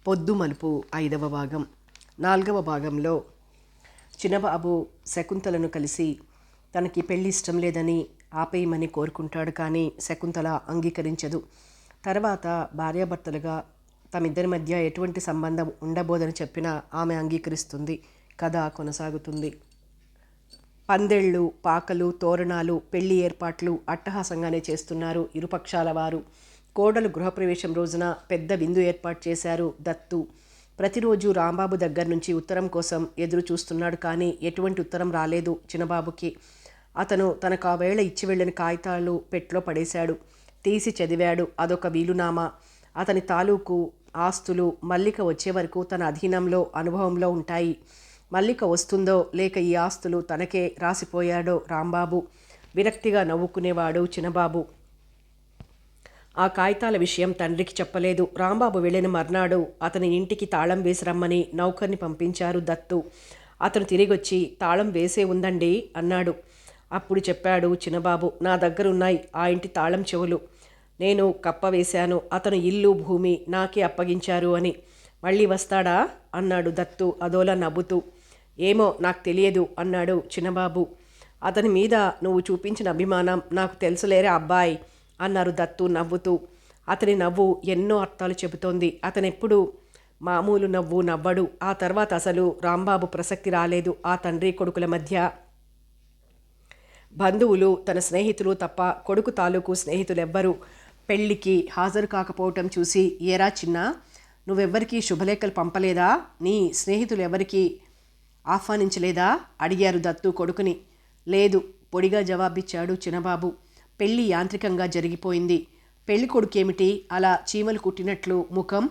పొద్దు మలుపు 5వ భాగం. 4వ భాగంలో చిన్నబాబు శకుంతలను కలిసి తనకి పెళ్ళి ఇష్టం లేదని ఆపేయమని కోరుకుంటాడు. కానీ శకుంతల అంగీకరించదు. తర్వాత భార్యాభర్తలుగా తమిద్దరి మధ్య ఎటువంటి సంబంధం ఉండబోదని చెప్పినా ఆమె అంగీకరిస్తుంది. కథ కొనసాగుతుంది. పందిళ్ళు, పాకలు, తోరణాలు, పెళ్లి ఏర్పాట్లు అట్టహాసంగానే చేస్తున్నారు ఇరుపక్షాల వారు. కోడలు గృహప్రవేశం రోజున పెద్ద విందు ఏర్పాటు చేశారు దత్తు. ప్రతిరోజు రాంబాబు దగ్గర నుంచి ఉత్తరం కోసం ఎదురు చూస్తున్నాడు. కానీ ఎటువంటి ఉత్తరం రాలేదు చిన్నబాబుకి. అతను తనకు ఆ వేళ ఇచ్చి వెళ్ళిన కాగితాలు పెట్లో పడేశాడు. తీసి చదివాడు. అదొక వీలునామా. అతని తాలూకు ఆస్తులు మల్లిక వచ్చే వరకు తన అధీనంలో, అనుభవంలో ఉంటాయి. మల్లిక వస్తుందో లేక ఈ ఆస్తులు తనకే రాసిపోయాడో రాంబాబు. విరక్తిగా నవ్వుకునేవాడు చిన్నబాబు. ఆ కాగితాల విషయం తండ్రికి చెప్పలేదు. రాంబాబు వెళ్ళిన మర్నాడు అతని ఇంటికి తాళం వేసి రమ్మని నౌకర్ని పంపించారు దత్తు. అతను తిరిగొచ్చి తాళం వేసే ఉందండి అన్నాడు. అప్పుడు చెప్పాడు చిన్నబాబు, నా దగ్గరున్నాయి ఆ ఇంటి తాళం చెవులు. నేను కప్ప వేశాను. అతను ఇల్లు, భూమి నాకే అప్పగించారు అని. మళ్ళీ వస్తాడా అన్నాడు దత్తు అదోలా నవ్వుతూ. ఏమో నాకు తెలియదు అన్నాడు చిన్నబాబు. అతని మీద నువ్వు చూపించిన అభిమానం నాకు తెలుసులేరా అబ్బాయి అన్నారు దత్తు నవ్వుతూ. అతని నవ్వు ఎన్నో అర్థాలు చెబుతోంది. అతనెప్పుడు మామూలు నవ్వు నవ్వడు. ఆ తర్వాత అసలు రాంబాబు ప్రసక్తి రాలేదు ఆ తండ్రి కొడుకుల మధ్య. బంధువులు, తన స్నేహితులు తప్ప కొడుకు తాలూకు స్నేహితులెవ్వరూ పెళ్లికి హాజరు కాకపోవటం చూసి, ఏరా చిన్న, నువ్వెవ్వరికీ శుభలేఖలు పంపలేదా? నీ స్నేహితులు ఎవరికి ఆహ్వానించలేదా అడిగారు దత్తు కొడుకుని. లేదు, పొడిగా జవాబిచ్చాడు చిన్నబాబు. పెళ్లి యాంత్రికంగా జరిగిపోయింది. పెళ్లి కొడుకేమిటి అలా చీమలు కుట్టినట్లు ముఖం?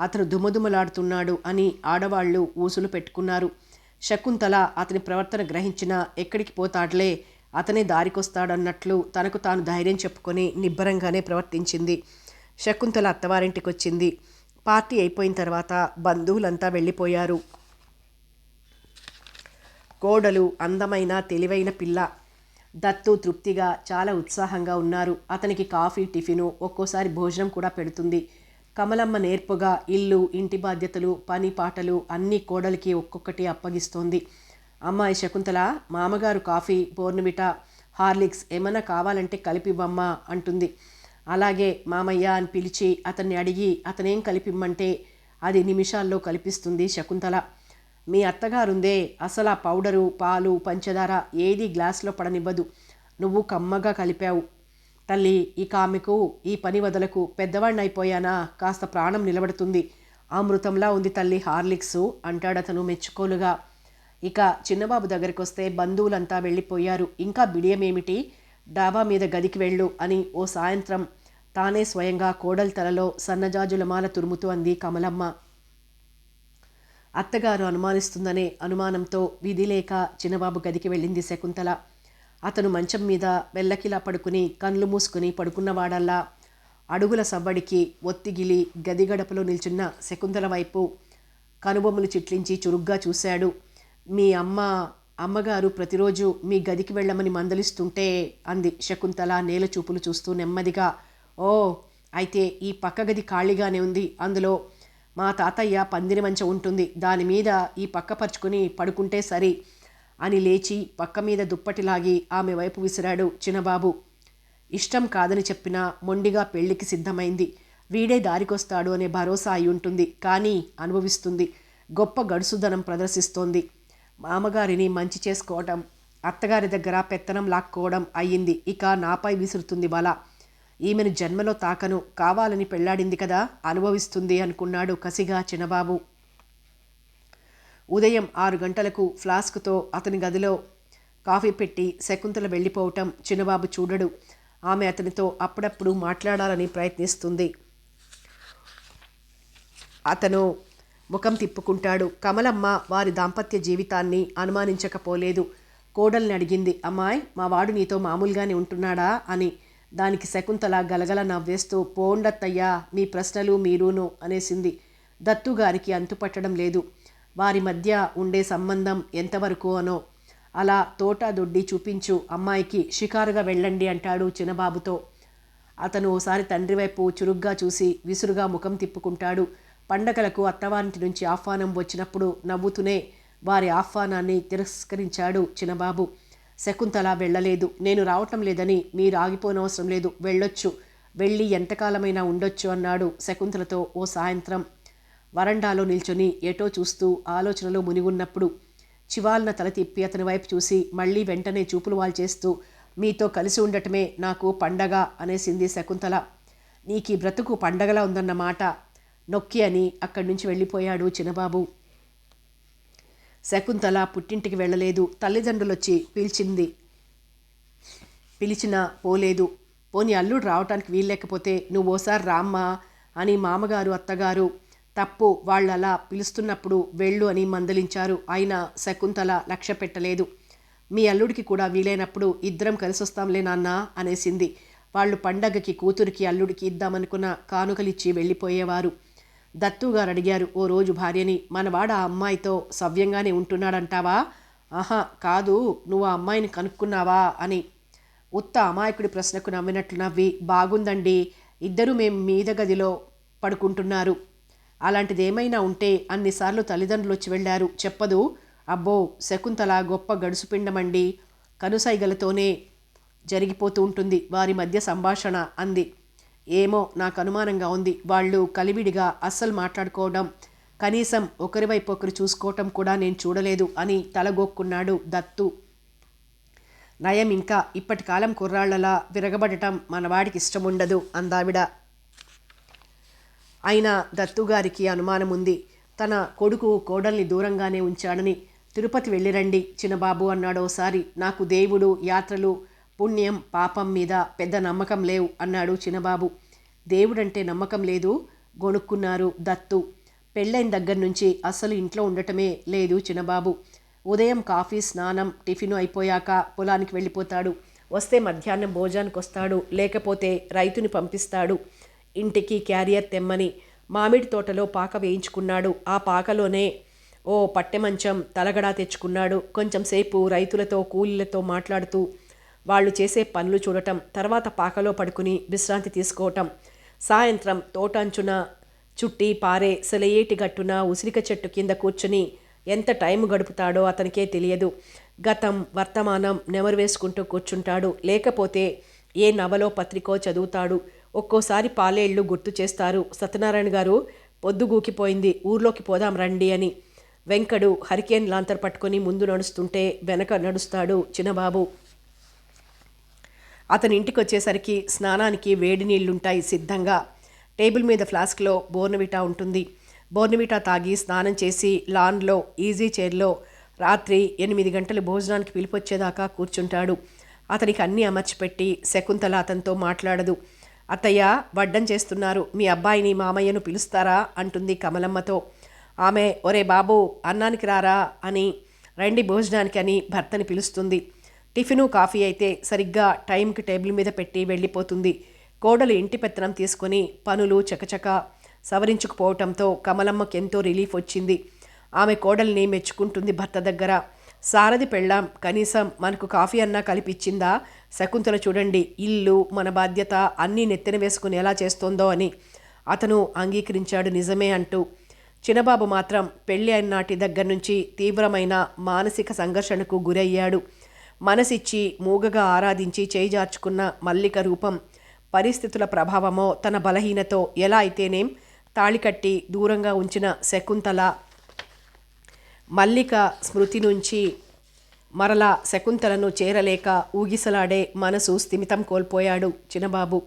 అతను దుమదుమలాడుతున్నాడు అని ఆడవాళ్లు ఊసులు పెట్టుకున్నారు. శకుంతల అతని ప్రవర్తన గ్రహించినా ఎక్కడికి పోతాడులే, అతనే దారికొస్తాడన్నట్లు తనకు తాను ధైర్యం చెప్పుకొని నిబ్బరంగానే ప్రవర్తించింది. శకుంతల అత్తవారింటికొచ్చింది. పార్టీ అయిపోయిన తర్వాత బంధువులంతా వెళ్ళిపోయారు. కోడలు అందమైన తెలివైన పిల్ల. దత్తు తృప్తిగా, చాలా ఉత్సాహంగా ఉన్నారు. అతనికి కాఫీ, టిఫిను, ఒక్కోసారి భోజనం కూడా పెడుతుంది. కమలమ్మ నేర్పుగా ఇల్లు, ఇంటి బాధ్యతలు, పని పాటలు అన్నీ కోడలికి ఒక్కొక్కటి అప్పగిస్తోంది. అమ్మాయి శకుంతల, మామగారు కాఫీ, బోర్న్విటా, హార్లిక్స్ ఏమన్నా కావాలంటే కలిపివ్వమ్మా అంటుంది. అలాగే మామయ్య అని పిలిచి అతన్ని అడిగి అతనేం కలిపిమ్మంటే అది నిమిషాల్లో కలిపిస్తుంది శకుంతల. మీ అత్తగారుందే, అసలు ఆ పౌడరు, పాలు, పంచదార ఏది గ్లాసులో పడనివ్వదు. నువ్వు కమ్మగా కలిపావు తల్లి. ఇక ఆమెకు ఈ పని వదలకు. పెద్దవాడిని అయిపోయానా, కాస్త ప్రాణం నిలబడుతుంది. అమృతంలా ఉంది తల్లి హార్లిక్సు అంటాడతను మెచ్చుకోలుగా. ఇక చిన్నబాబు దగ్గరికి వస్తే బంధువులంతా వెళ్ళిపోయారు. ఇంకా బిడియమేమిటి, డాబా మీద గదికి వెళ్ళు అని ఓ సాయంత్రం తానే స్వయంగా కోడలి తలలో సన్నజాజులమాల తురుముతూ అంది కమలమ్మ. అత్తగారు అనుమానిస్తుందనే అనుమానంతో విధిలేక చిన్నబాబు గదికి వెళ్ళింది శకుంతల. అతను మంచం మీద వెల్లకిలా పడుకుని కళ్ళు మూసుకుని పడుకున్నవాడల్లా అడుగుల సవ్వడికి ఒత్తిగిలి గది గడపలో నిల్చున్న శకుంతల వైపు కనుబొమ్మలు చిట్లించి చురుగ్గా చూశాడు. మీ అమ్మగారు ప్రతిరోజు మీ గదికి వెళ్ళమని మందలిస్తుంటే అంది శకుంతల నేల చూపులు చూస్తూ నెమ్మదిగా. ఓ, అయితే ఈ పక్క గది ఖాళీగానే ఉంది. అందులో మా తాతయ్య పందిరి మంచం ఉంటుంది. దానిమీద ఈ పక్క పరుచుకుని పడుకుంటే సరి అని లేచి పక్క మీద దుప్పటిలాగి ఆమె వైపు విసిరాడు చిన్నబాబు. ఇష్టం కాదని చెప్పినా మొండిగా పెళ్లికి సిద్ధమైంది. వీడే దారికొస్తాడు అనే భరోసా అయి ఉంటుంది. కానీ అనుభవిస్తుంది. గొప్ప గడుసుదనం ప్రదర్శిస్తోంది. మామగారిని మంచి చేసుకోవటం, అత్తగారి దగ్గర పెత్తనం లాక్కోవడం అయ్యింది. ఇక నాపై విసురుతుంది బల. ఈమెను జన్మలో తాకను, కావాలని పెళ్లాడింది కదా, అనుభవిస్తుంది అనుకున్నాడు కసిగా చిన్నబాబు. ఉదయం 6 గంటలకు ఫ్లాస్క్తో అతని గదిలో కాఫీ పెట్టి శకుంతల వెళ్ళిపోవటం చిన్నబాబు చూడడు. ఆమె అతనితో అప్పుడప్పుడు మాట్లాడాలని ప్రయత్నిస్తుంది. అతను ముఖం తిప్పుకుంటాడు. కమలమ్మ వారి దాంపత్య జీవితాన్ని అనుమానించకపోలేదు. కోడల్ని అడిగింది, అమ్మాయి, మా వాడు నీతో మామూలుగానే ఉంటున్నాడా అని. దానికి శకుంతల గలగల నవ్వేస్తూ, పోండత్తయ్యా, మీ ప్రశ్నలు మీరును అనేసింది. దత్తుగారికి అంతుపట్టడం లేదు. వారి మధ్య ఉండే సంబంధం ఎంతవరకు అనో. అలా తోట దొడ్డి చూపించు అమ్మాయికి, షికారుగా వెళ్ళండి అంటాడు చిన్నబాబుతో. అతను ఓసారి తండ్రి వైపు చురుగ్గా చూసి విసురుగా ముఖం తిప్పుకుంటాడు. పండగలకు అత్తవారింటి నుంచి ఆహ్వానం వచ్చినప్పుడు నవ్వుతూనే వారి ఆహ్వానాన్ని తిరస్కరించాడు చిన్నబాబు. శకుంతల వెళ్ళలేదు. నేను రావటం లేదని మీరు ఆగిపోనవసరం లేదు, వెళ్ళొచ్చు, వెళ్ళి ఎంతకాలమైనా ఉండొచ్చు అన్నాడు శకుంతలతో ఓ సాయంత్రం. వరండాలో నిల్చొని ఎటో చూస్తూ ఆలోచనలో మునిగున్నప్పుడు చివాలన తల తిప్పి అతని వైపు చూసి మళ్ళీ వెంటనే చూపులు వాల్చేస్తూ, మీతో కలిసి ఉండటమే నాకు పండగ అనేసింది శకుంతల. నీకీ బ్రతుకు పండగలా ఉందన్నమాట నొక్కి అని అక్కడి నుంచి వెళ్ళిపోయాడు చిన్నబాబు. శకుంతల పుట్టింటికి వెళ్ళలేదు. తల్లిదండ్రులొచ్చి పిలిచినా పోలేదు. పోనీ అల్లుడు రావటానికి వీల్లేకపోతే నువ్వోసారి రామ్మా అని మామగారు అత్తగారు తప్పు వాళ్ళలా పిలుస్తున్నప్పుడు వెళ్ళు అని మందలించారు. అయినా శకుంతల లక్ష్య పెట్టలేదు. మీ అల్లుడికి కూడా వీలైనప్పుడు ఇద్దరం కలిసొస్తాంలే నాన్న అనేసింది. వాళ్ళు పండగకి కూతురికి అల్లుడికి ఇద్దామనుకున్న కానుకలిచ్చి వెళ్ళిపోయేవారు. దత్తుగారు అడిగారు ఓ రోజు భార్యని, మనవాడ ఆ అమ్మాయితో సవ్యంగానే ఉంటున్నాడంటావా? ఆహా కాదు, నువ్వు ఆ అమ్మాయిని కనుక్కున్నావా అని. ఉత్త అమాయకుడి ప్రశ్నకు నవ్వినట్లు నవ్వి, బాగుందండి, ఇద్దరూ మేం మీద గదిలో పడుకుంటున్నారు. అలాంటిదేమైనా ఉంటే అన్నిసార్లు తల్లిదండ్రులు వచ్చి వెళ్ళారు చెప్పదు. అబ్బో, శకుంతల గొప్ప గడుసుపిండమండి, కనుసైగలతోనే జరిగిపోతూ ఉంటుంది వారి మధ్య సంభాషణ అంది. ఏమో, నాకు అనుమానంగా ఉంది. వాళ్ళు కలివిడిగా అస్సలు మాట్లాడుకోవడం, కనీసం ఒకరివైపు ఒకరు చూసుకోవటం కూడా నేను చూడలేదు అని తలగొక్కున్నాడు దత్తు. నయం ఇంకా, ఇప్పటి కాలం కుర్రాళ్లలా విరగబడటం మనవాడికి ఇష్టముండదు అందావిడ. అయినా దత్తుగారికి అనుమానం ఉంది. తన కొడుకు కోడల్ని దూరంగానే ఉంచాడని. తిరుపతి వెళ్ళిరండి చిన్నబాబు అన్నాడోసారి. నాకు దేవుడు, యాత్రలు, పుణ్యం, పాపం మీద పెద్ద నమ్మకం లేవు అన్నాడు చిన్నబాబు. దేవుడంటే నమ్మకం లేదు గొణుక్కున్నారు దత్తు. పెళ్ళైన దగ్గర నుంచి అస్సలు ఇంట్లో ఉండటమే లేదు చిన్నబాబు. ఉదయం కాఫీ, స్నానం, టిఫిను అయిపోయాక పొలానికి వెళ్ళిపోతాడు. వస్తే మధ్యాహ్నం భోజనానికి వస్తాడు, లేకపోతే రైతుని పంపిస్తాడు ఇంటికి క్యారియర్ తెమ్మని. మామిడి తోటలో పాక వేయించుకున్నాడు. ఆ పాకలోనే ఓ పట్టెమంచం, తలగడా తెచ్చుకున్నాడు. కొంచెం సేపు రైతులతో కూలీలతో మాట్లాడుతూ వాళ్ళు చేసే పనులు చూడటం, తర్వాత పాకలో పడుకుని విశ్రాంతి తీసుకోవటం. సాయంత్రం తోటంచున చుట్టి పారే సెలయేటి గట్టున ఉసిరిక చెట్టు కింద కూర్చుని ఎంత టైం గడుపుతాడో అతనికే తెలియదు. గతం, వర్తమానం నెమరు వేసుకుంటూ కూర్చుంటాడు. లేకపోతే ఏ నవలో పత్రికో చదువుతాడు. ఒక్కోసారి పాలేళ్ళు గుర్తు చేస్తారు. సత్యనారాయణ గారు, పొద్దుగూకిపోయింది, ఊర్లోకి పోదాం రండి అని. వెంకడు హరికేన్ లాంతర్ పట్టుకొని ముందు నడుస్తుంటే వెనక నడుస్తాడు చిన్నబాబు. అతని ఇంటికి వచ్చేసరికి స్నానానికి వేడి నీళ్లుంటాయి సిద్ధంగా. టేబుల్ మీద ఫ్లాస్క్లో బోర్నవిటా ఉంటుంది. బోర్నవిటా తాగి స్నానం చేసి లాన్లో ఈజీ చైర్లో రాత్రి 8 గంటలు భోజనానికి పిలిపొచ్చేదాకా కూర్చుంటాడు. అతనికి అన్నీ అమర్చిపెట్టి శకుంతల అతనితో మాట్లాడదు. అత్తయ్య వడ్డం చేస్తున్నారు, మీ అబ్బాయిని మామయ్యను పిలుస్తారా అంటుంది కమలమ్మతో. ఆమె ఒరే బాబు అన్నానికి రారా అని, రండి భోజనానికి అని భర్తని పిలుస్తుంది. టిఫిను, కాఫీ అయితే సరిగ్గా టైంకి టేబుల్ మీద పెట్టి వెళ్ళిపోతుంది. కోడలు ఇంటి పెత్తనం తీసుకొని పనులు చకచక సవరించుకుపోవటంతో కమలమ్మకి ఎంతో రిలీఫ్ వచ్చింది. ఆమె కోడల్ని మెచ్చుకుంటుంది భర్త దగ్గర. సారథి పెళ్ళాం, కనీసం మనకు కాఫీ అన్నా కలిపిచ్చిందా? శకుంతల చూడండి, ఇల్లు మన బాధ్యత అన్నీ నెత్తిన వేసుకుని ఎలా చేస్తోందో అని. అతను అంగీకరించాడు నిజమే అంటూ. చిన్నబాబు మాత్రం పెళ్ళి అయిన నాటి దగ్గర నుంచి తీవ్రమైన మానసిక సంఘర్షణకు గురయ్యాడు. మనసిచ్చి మూగగా ఆరాధించి చేయిజార్చుకున్న మల్లిక రూపం, పరిస్థితుల ప్రభావమో తన బలహీనతో ఎలా అయితేనేం తాళికట్టి దూరంగా ఉంచిన శకుంతల మల్లిక స్మృతి నుంచి మరలా శకుంతలను చేరలేక ఊగిసలాడే మనసు స్థిమితం కోల్పోయాడు చిన్నబాబు.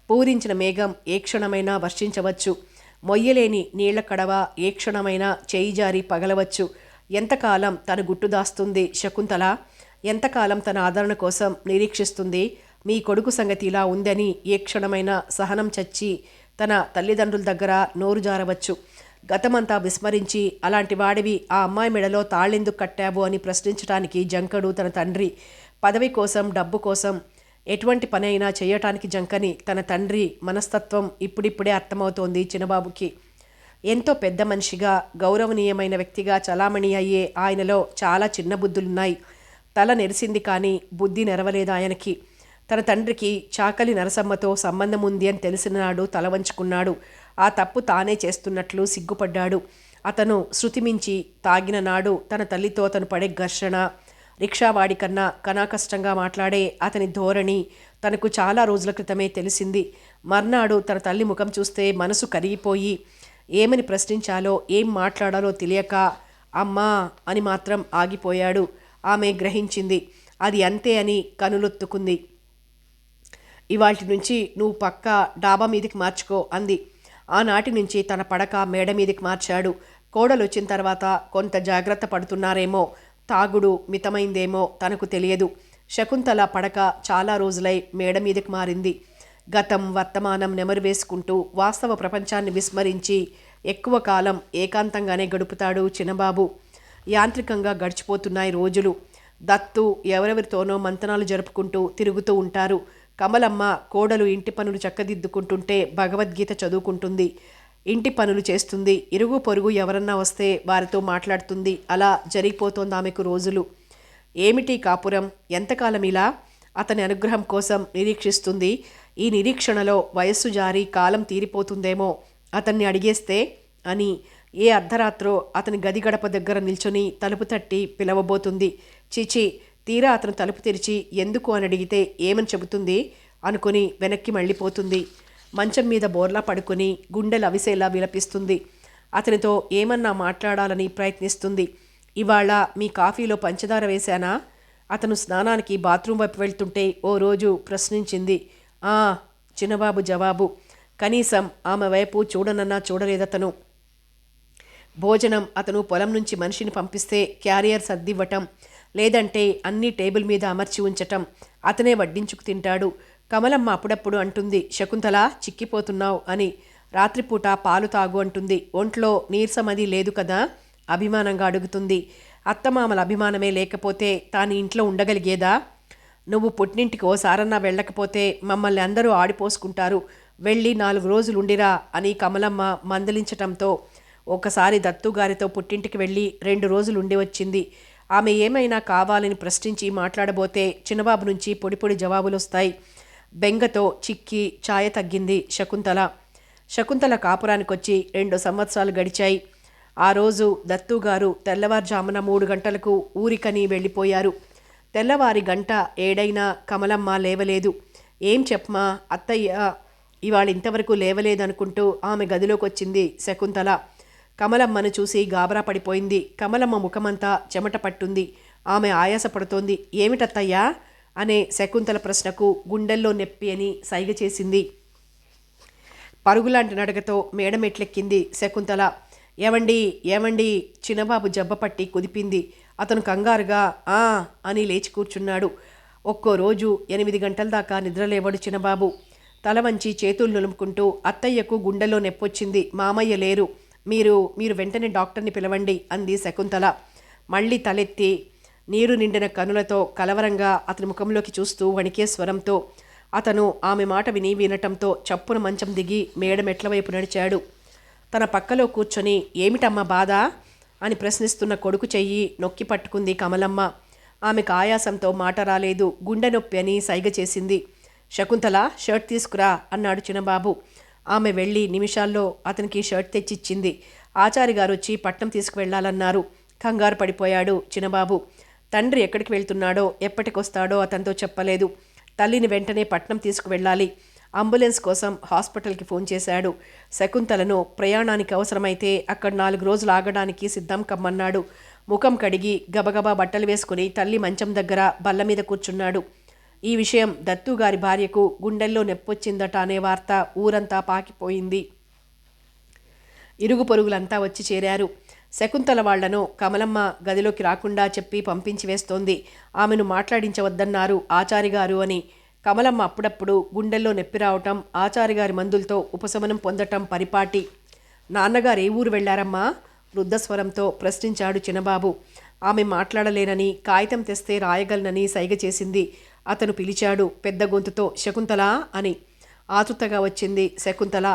పూరించిన మేఘం ఏ క్షణమైనా వర్షించవచ్చు. మొయ్యలేని నీళ్ల కడవ ఏ క్షణమైనా చేయి జారి పగలవచ్చు. ఎంతకాలం తన గుట్టు దాస్తుంది శకుంతల? ఎంతకాలం తన ఆదరణ కోసం నిరీక్షిస్తుంది? మీ కొడుకు సంగతి ఇలా ఉందని ఏ క్షణమైనా సహనం చచ్చి తన తల్లిదండ్రుల దగ్గర నోరు జారవచ్చు. గతమంతా విస్మరించి అలాంటి వాడివి ఆ అమ్మాయి మెడలో తాళ్ళెందుకు కట్టావు అని ప్రశ్నించడానికి జంకడు తన తండ్రి. పదవి కోసం, డబ్బు కోసం ఎటువంటి పని అయినా చేయటానికి జంకని తన తండ్రి మనస్తత్వం ఇప్పుడిప్పుడే అర్థమవుతోంది చిన్నబాబుకి. ఎంతో పెద్ద మనిషిగా, గౌరవనీయమైన వ్యక్తిగా చలామణి అయ్యే ఆయనలో చాలా చిన్న బుద్ధులున్నాయి. తల నెరిసింది కానీ బుద్ధి నెరవలేదు ఆయనకి. తన తండ్రికి చాకలి నరసమ్మతో సంబంధం ఉంది అని తెలిసిన నాడు తల వంచుకున్నాడు. ఆ తప్పు తానే చేస్తున్నట్లు సిగ్గుపడ్డాడు. అతను శృతిమించి తాగిన నాడు తన తల్లితో అతను పడే ఘర్షణ, రిక్షావాడి కన్నా కనాకష్టంగా మాట్లాడే అతని ధోరణి తనకు చాలా రోజుల క్రితమే తెలిసింది. మర్నాడు తన తల్లి ముఖం చూస్తే మనసు కరిగిపోయి ఏమని ప్రశ్నించాలో ఏం మాట్లాడాలో తెలియక అమ్మా అని మాత్రం ఆగిపోయాడు. ఆమె గ్రహించింది. అది అంతే అని కనులొత్తుకుంది. ఇవాల్టి నుంచి నువ్వు పక్క డాబా మీదికి మార్చుకో అంది. ఆనాటి నుంచి తన పడక మేడ మీదికి మార్చాడు. కోడలు వచ్చిన తర్వాత కొంత జాగ్రత్త పడుతున్నారేమో, తాగుడు మితమైందేమో తనకు తెలియదు. శకుంతల పడక చాలా రోజులై మేడ మీదకి మారింది. గతం వర్తమానం నెమరు వేసుకుంటూ వాస్తవ ప్రపంచాన్ని విస్మరించి ఎక్కువ కాలం ఏకాంతంగానే గడుపుతాడు చిన్నబాబు. యాంత్రికంగా గడిచిపోతున్నాయి రోజులు. దత్తు ఎవరెవరితోనో మంతనాలు జరుపుకుంటూ తిరుగుతూ ఉంటారు. కమలమ్మ కోడలు ఇంటి పనులు చక్కదిద్దుకుంటుంటే భగవద్గీత చదువుకుంటుంది, ఇంటి పనులు చేస్తుంది. ఇరుగు పొరుగు ఎవరన్నా వస్తే వారితో మాట్లాడుతుంది. అలా జరిగిపోతోంది ఆమెకు రోజులు. ఏమిటి కాపురం, ఎంతకాలం ఇలా? అతని అనుగ్రహం కోసం నిరీక్షిస్తుంది. ఈ నిరీక్షణలో వయస్సు జారి కాలం తీరిపోతుందేమో అతన్ని అడిగేస్తే అని ఏ అర్ధరాత్రో అతని గది గడప దగ్గర నిల్చొని తలుపు తట్టి పిలవబోతుంది. చిచి, తీరా అతను తలుపు తెరిచి ఎందుకు అని అడిగితే ఏమని చెబుతుంది అనుకుని వెనక్కి మళ్ళీపోతుంది. మంచం మీద బోర్లా పడుకుని గుండెలు అవిసేలా విలపిస్తుంది. అతనితో ఏమన్నా మాట్లాడాలని ప్రయత్నిస్తుంది. ఇవాళ మీ కాఫీలో పంచదార వేశానా? అతను స్నానానికి బాత్రూం వైపు వెళ్తుంటే ఓ రోజు ప్రశ్నించింది. ఆ చిన్నబాబు జవాబు. కనీసం ఆమె వైపు చూడనన్నా చూడలేదతను. భోజనం అతను పొలం నుంచి మనిషిని పంపిస్తే క్యారియర్ సర్దివ్వటం, లేదంటే అన్నీ టేబుల్ మీద అమర్చి ఉంచటం, అతనే వడ్డించుకు తింటాడు. కమలమ్మ అప్పుడప్పుడు అంటుంది, శకుంతల చిక్కిపోతున్నావు అని. రాత్రిపూట పాలు తాగు అంటుంది. ఒంట్లో నీరసమది లేదు కదా అభిమానంగా అడుగుతుంది. అత్తమామల అభిమానమే లేకపోతే తాను ఇంట్లో ఉండగలిగేదా? నువ్వు పుట్టినింటికి ఓసారన్నా వెళ్ళకపోతే మమ్మల్ని అందరూ ఆడిపోసుకుంటారు, వెళ్ళి 4 రోజులు ఉండిరా అని కమలమ్మ మందలించటంతో ఒకసారి దత్తుగారితో పుట్టింటికి వెళ్ళి 2 రోజులు ఉండి వచ్చింది. ఆమె ఏమైనా కావాలని ప్రశ్నించి మాట్లాడబోతే చిన్నబాబు నుంచి పొడి పొడి జవాబులు వస్తాయి. బెంగతో చిక్కి ఛాయ తగ్గింది శకుంతల కాపురానికొచ్చి 2 సంవత్సరాలు గడిచాయి. ఆ రోజు దత్తుగారు తెల్లవారుజామున 3 గంటలకు ఊరికని వెళ్ళిపోయారు. తెల్లవారి 7 కమలమ్మ లేవలేదు. ఏం చెప్పమా అత్తయ్య ఇవాళ ఇంతవరకు లేవలేదనుకుంటూ ఆమె గదిలోకి వచ్చింది శకుంతల. కమలమ్మను చూసి గాబరా పడిపోయింది. కమలమ్మ ముఖమంతా చెమట పట్టుంది. ఆమె ఆయాసపడుతోంది. ఏమిటత్తయ్యా అనే శకుంతల ప్రశ్నకు గుండెల్లో నొప్పి అని సైగ చేసింది. పరుగులాంటి నడకతో మేడమెట్లెక్కింది శకుంతల. ఏవండి చిన్నబాబు జబ్బపట్టి కుదిపింది. అతను కంగారుగా ఆ అని లేచి కూర్చున్నాడు. ఒక్కో రోజు 8 గంటల దాకా నిద్రలేవడు చిన్నబాబు. తల వంచి చేతులు నులుముకుంటూ అత్తయ్యకు గుండెలో నొప్పొచ్చింది, మామయ్య లేరు, మీరు వెంటనే డాక్టర్ని పిలవండి అంది శకుంతల. మళ్ళీ తలెత్తి నీరు నిండిన కనులతో కలవరంగా అతని ముఖంలోకి చూస్తూ వణికే స్వరంతో అతను ఆమె మాట వినటంతో చప్పున మంచం దిగి మేడ మెట్ల వైపు నడిచాడు. తన పక్కలో కూర్చొని ఏమిటమ్మా బాధ అని ప్రశ్నిస్తున్న కొడుకు చెయ్యి నొక్కి పట్టుకుంది కమలమ్మ. ఆమెకు ఆయాసంతో మాట రాలేదు. గుండె నొప్పి అని సైగ చేసింది. శకుంతల షర్ట్ తీసుకురా అన్నాడు చిన్నబాబు. ఆమె వెళ్ళి నిమిషాల్లో అతనికి షర్ట్ తెచ్చిచ్చింది. ఆచారి గారు వచ్చి పట్నం తీసుకువెళ్లాలన్నారు. కంగారు పడిపోయాడు చిన్నబాబు. తండ్రి ఎక్కడికి వెళ్తున్నాడో ఎప్పటికొస్తాడో అతనితో చెప్పలేదు. తల్లిని వెంటనే పట్నం తీసుకువెళ్ళాలి. అంబులెన్స్ కోసం హాస్పిటల్కి ఫోన్ చేశాడు. శకుంతలను ప్రయాణానికి అవసరమైతే అక్కడ 4 రోజులు ఆగడానికి సిద్ధం కమ్మన్నాడు. ముఖం కడిగి గబగబా బట్టలు వేసుకుని తల్లి మంచం దగ్గర బల్ల మీద కూర్చున్నాడు. ఈ విషయం దత్తుగారి భార్యకు గుండెల్లో నొప్పొచ్చిందట అనే వార్త ఊరంతా పాకిపోయింది. ఇరుగు పొరుగులంతా వచ్చి చేరారు. శకుంతల వాళ్లను కమలమ్మ గదిలోకి రాకుండా చెప్పి పంపించి వేస్తోంది. ఆమెను మాట్లాడించవద్దన్నారు ఆచారిగారు అని. కమలమ్మ అప్పుడప్పుడు గుండెల్లో నొప్పి రావటం, ఆచారిగారి మందులతో ఉపశమనం పొందటం పరిపాటి. నాన్నగారు ఏ ఊరు వెళ్లారమ్మా? వృద్ధస్వరంతో ప్రశ్నించాడు చిన్నబాబు. ఆమె మాట్లాడలేనని, కాగితం తెస్తే రాయగలనని సైగ చేసింది. అతను పిలిచాడు పెద్ద గొంతుతో, శకుంతల అని. ఆతృతగా వచ్చింది శకుంతల.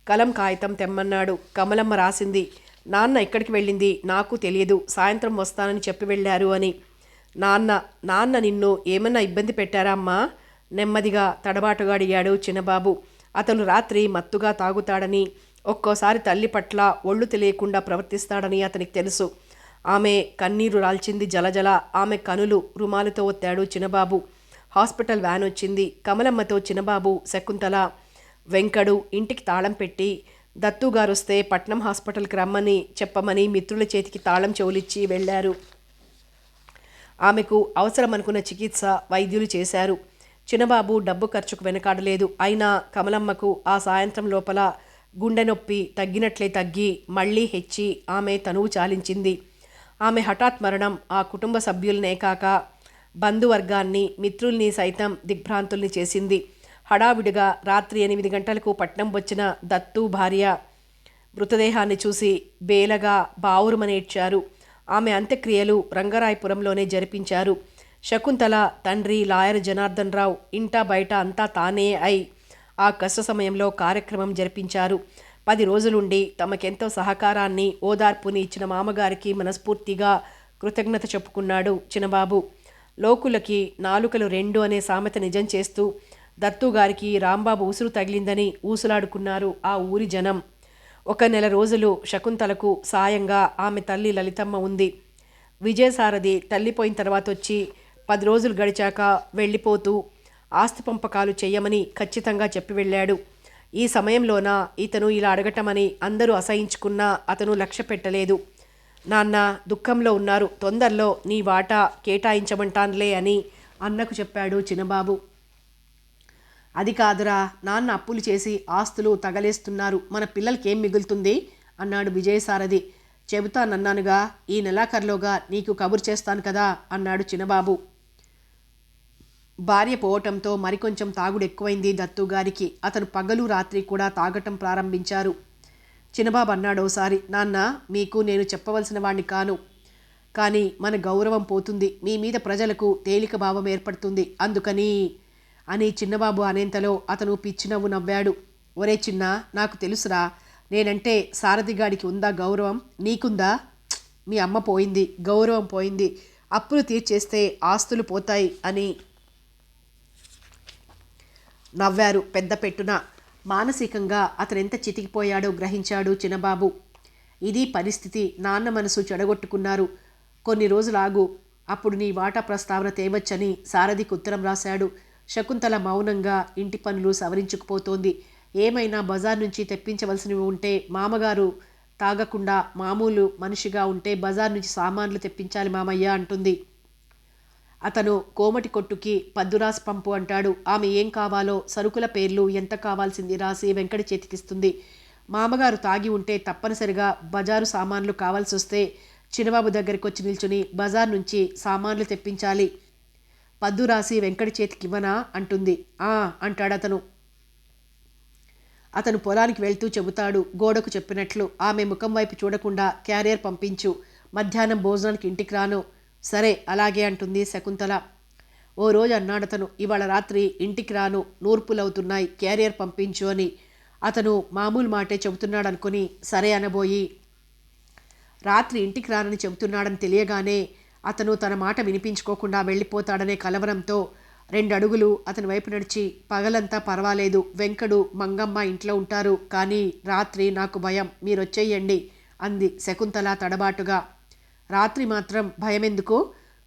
కలం కాగితం తెమ్మన్నాడు. కమలమ్మ రాసింది. నాన్న ఎక్కడికి వెళ్ళింది నాకు తెలియదు, సాయంత్రం వస్తానని చెప్పి వెళ్ళారు అని. నాన్న నిన్ను ఏమన్నా ఇబ్బంది పెట్టారా అమ్మా? నెమ్మదిగా తడబాటుగా అడిగాడు చిన్నబాబు. అతను రాత్రి మత్తుగా తాగుతాడని, ఒక్కోసారి తల్లి పట్ల ఒళ్ళు తెలియకుండా ప్రవర్తిస్తాడని అతనికి తెలుసు. ఆమె కన్నీరు రాల్చింది జలజల. ఆమె కనులు రుమాలుతో ఒత్తాడు చిన్నబాబు. హాస్పిటల్ వ్యాన్ వచ్చింది. కమలమ్మతో చిన్నబాబు, శకుంతల, వెంకడు ఇంటికి తాళం పెట్టి దత్తుగారు వస్తే పట్నం హాస్పిటల్కి రమ్మని చెప్పమని మిత్రుల చేతికి తాళం చెవులిచ్చి వెళ్లారు. ఆమెకు అవసరమనుకున్న చికిత్స వైద్యులు చేశారు. చిన్నబాబు డబ్బు ఖర్చుకు వెనకాడలేదు. అయినా కమలమ్మకు ఆ సాయంత్రం లోపల గుండె నొప్పి తగ్గినట్లే తగ్గి మళ్లీ హెచ్చి ఆమె తనువు చాలించింది. ఆమె హఠాత్ మరణం ఆ కుటుంబ సభ్యులనే కాక బంధువర్గాన్ని, మిత్రుల్ని సైతం దిగ్భ్రాంతుల్ని చేసింది. హడావిడిగా రాత్రి 8 గంటలకు పట్నం వచ్చిన దత్తు భార్య మృతదేహాన్ని చూసి బేలగా బావురుమనేడ్చారు. ఆమె అంత్యక్రియలు రంగరాయపురంలోనే జరిపించారు. శకుంతల తండ్రి లాయర్ జనార్దన్ రావు ఇంటా బయట అంతా తానే అయి ఆ కష్ట సమయంలో కార్యక్రమం జరిపించారు. 10 రోజులుండి తమకెంతో సహకారాన్ని, ఓదార్పుని ఇచ్చిన మామగారికి మనస్ఫూర్తిగా కృతజ్ఞత చెప్పుకున్నాడు చిన్నబాబు. లోకులకి నాలుకలు 2 అనే సామెత నిజం చేస్తూ దత్తుగారికి రాంబాబు ఉసురు తగిలిందని ఊసులాడుకున్నారు ఆ ఊరి జనం. 1 నెల రోజులు శకుంతలకు సాయంగా ఆమె తల్లి లలితమ్మ ఉంది. విజయసారథి తల్లిపోయిన తర్వాత వచ్చి 10 రోజులు గడిచాక వెళ్ళిపోతూ ఆస్తి పంపకాలు చెయ్యమని ఖచ్చితంగా చెప్పి వెళ్ళాడు. ఈ సమయంలోన ఇతను ఇలా అడగటమని అందరూ అసహించుకున్నా అతను లక్ష్య పెట్టలేదు. నాన్న దుఃఖంలో ఉన్నారు, తొందరలో నీ వాటా కేటాయించమంటానులే అని అన్నకు చెప్పాడు చిన్నబాబు. అది కాదురా, నాన్న అప్పులు చేసి ఆస్తులు తగలేస్తున్నారు, మన పిల్లలకేం మిగులుతుంది అన్నాడు విజయసారథి. చెబుతానన్నానుగా, ఈ నెలాఖరులోగా నీకు కబురు చేస్తాను కదా అన్నాడు చిన్నబాబు. భార్య పోవటంతో మరికొంచెం తాగుడు ఎక్కువైంది దత్తుగారికి. అతను పగలు రాత్రి కూడా తాగటం ప్రారంభించారు. చిన్నబాబు అన్నాడోసారి, నాన్న మీకు నేను చెప్పవలసిన వాణ్ణి కాను, కానీ మన గౌరవం పోతుంది, మీ మీద ప్రజలకు తేలిక భావం ఏర్పడుతుంది, అందుకని అని చిన్నబాబు అనేంతలో అతను పిచ్చి నవ్వు నవ్వాడు. ఒరే చిన్న, నాకు తెలుసురా, నేనంటే సారథిగాడికి ఉందా గౌరవం, నీకుందా? మీ అమ్మ పోయింది, గౌరవం పోయింది, అప్పులు తీర్చేస్తే ఆస్తులు పోతాయి అని నవ్వారు పెద్ద పెట్టున. మానసికంగా అతనెంత చితికిపోయాడో గ్రహించాడు చిన్నబాబు. ఇది పరిస్థితి, నాన్న మనసు చెడగొట్టుకున్నారు, కొన్ని రోజులాగు, అప్పుడు నీ వాటా ప్రస్తావన తేవచ్చని సారథికి ఉత్తరం రాశాడు. శకుంతల మౌనంగా ఇంటి పనులు సవరించుకుపోతోంది. ఏమైనా బజార్ నుంచి తెప్పించవలసినవి ఉంటే మామగారు తాగకుండా మామూలు మనిషిగా ఉంటే బజార్ నుంచి సామాన్లు తెప్పించాలి మామయ్య అంటుంది. అతను కోమటి కొట్టుకి పద్దురాసి పంపు అంటాడు. ఆమె ఏం కావాలో సరుకుల పేర్లు ఎంత కావాల్సింది రాసి వెంకటి చేతికిస్తుంది. మామగారు తాగి ఉంటే తప్పనిసరిగా బజారు సామాన్లు కావాల్సి వస్తే చిన్నబాబు దగ్గరికి వచ్చి నిల్చుని బజార్ నుంచి సామాన్లు తెప్పించాలి, పద్దు రాసి వెంకటి చేతికి ఇవ్వనా అంటుంది. అంటాడతను. అతను పొలానికి వెళ్తూ చెబుతాడు గోడకు చెప్పినట్లు. ఆమె ముఖం వైపు చూడకుండా క్యారియర్ పంపించు, మధ్యాహ్నం భోజనానికి ఇంటికి రాను. సరే అలాగే అంటుంది శకుంతల. ఓ రోజు అన్నాడతను, ఇవాళ రాత్రి ఇంటికి రాను, నూర్పులవుతున్నాయి, క్యారియర్ పంపించు అని. అతను మామూలు మాటే చెబుతున్నాడనుకుని సరే అనబోయి రాత్రి ఇంటికి రానని చెబుతున్నాడని తెలియగానే అతను తన మాట వినిపించుకోకుండా వెళ్ళిపోతాడనే కలవరంతో 2 అడుగులు అతని వైపు నడిచి, పగలంతా పర్వాలేదు, వెంకడు మంగమ్మ ఇంట్లో ఉంటారు, కానీ రాత్రి నాకు భయం, మీరొచ్చేయండి అంది శకుంతల తడబాటుగా. రాత్రి మాత్రం భయమెందుకు?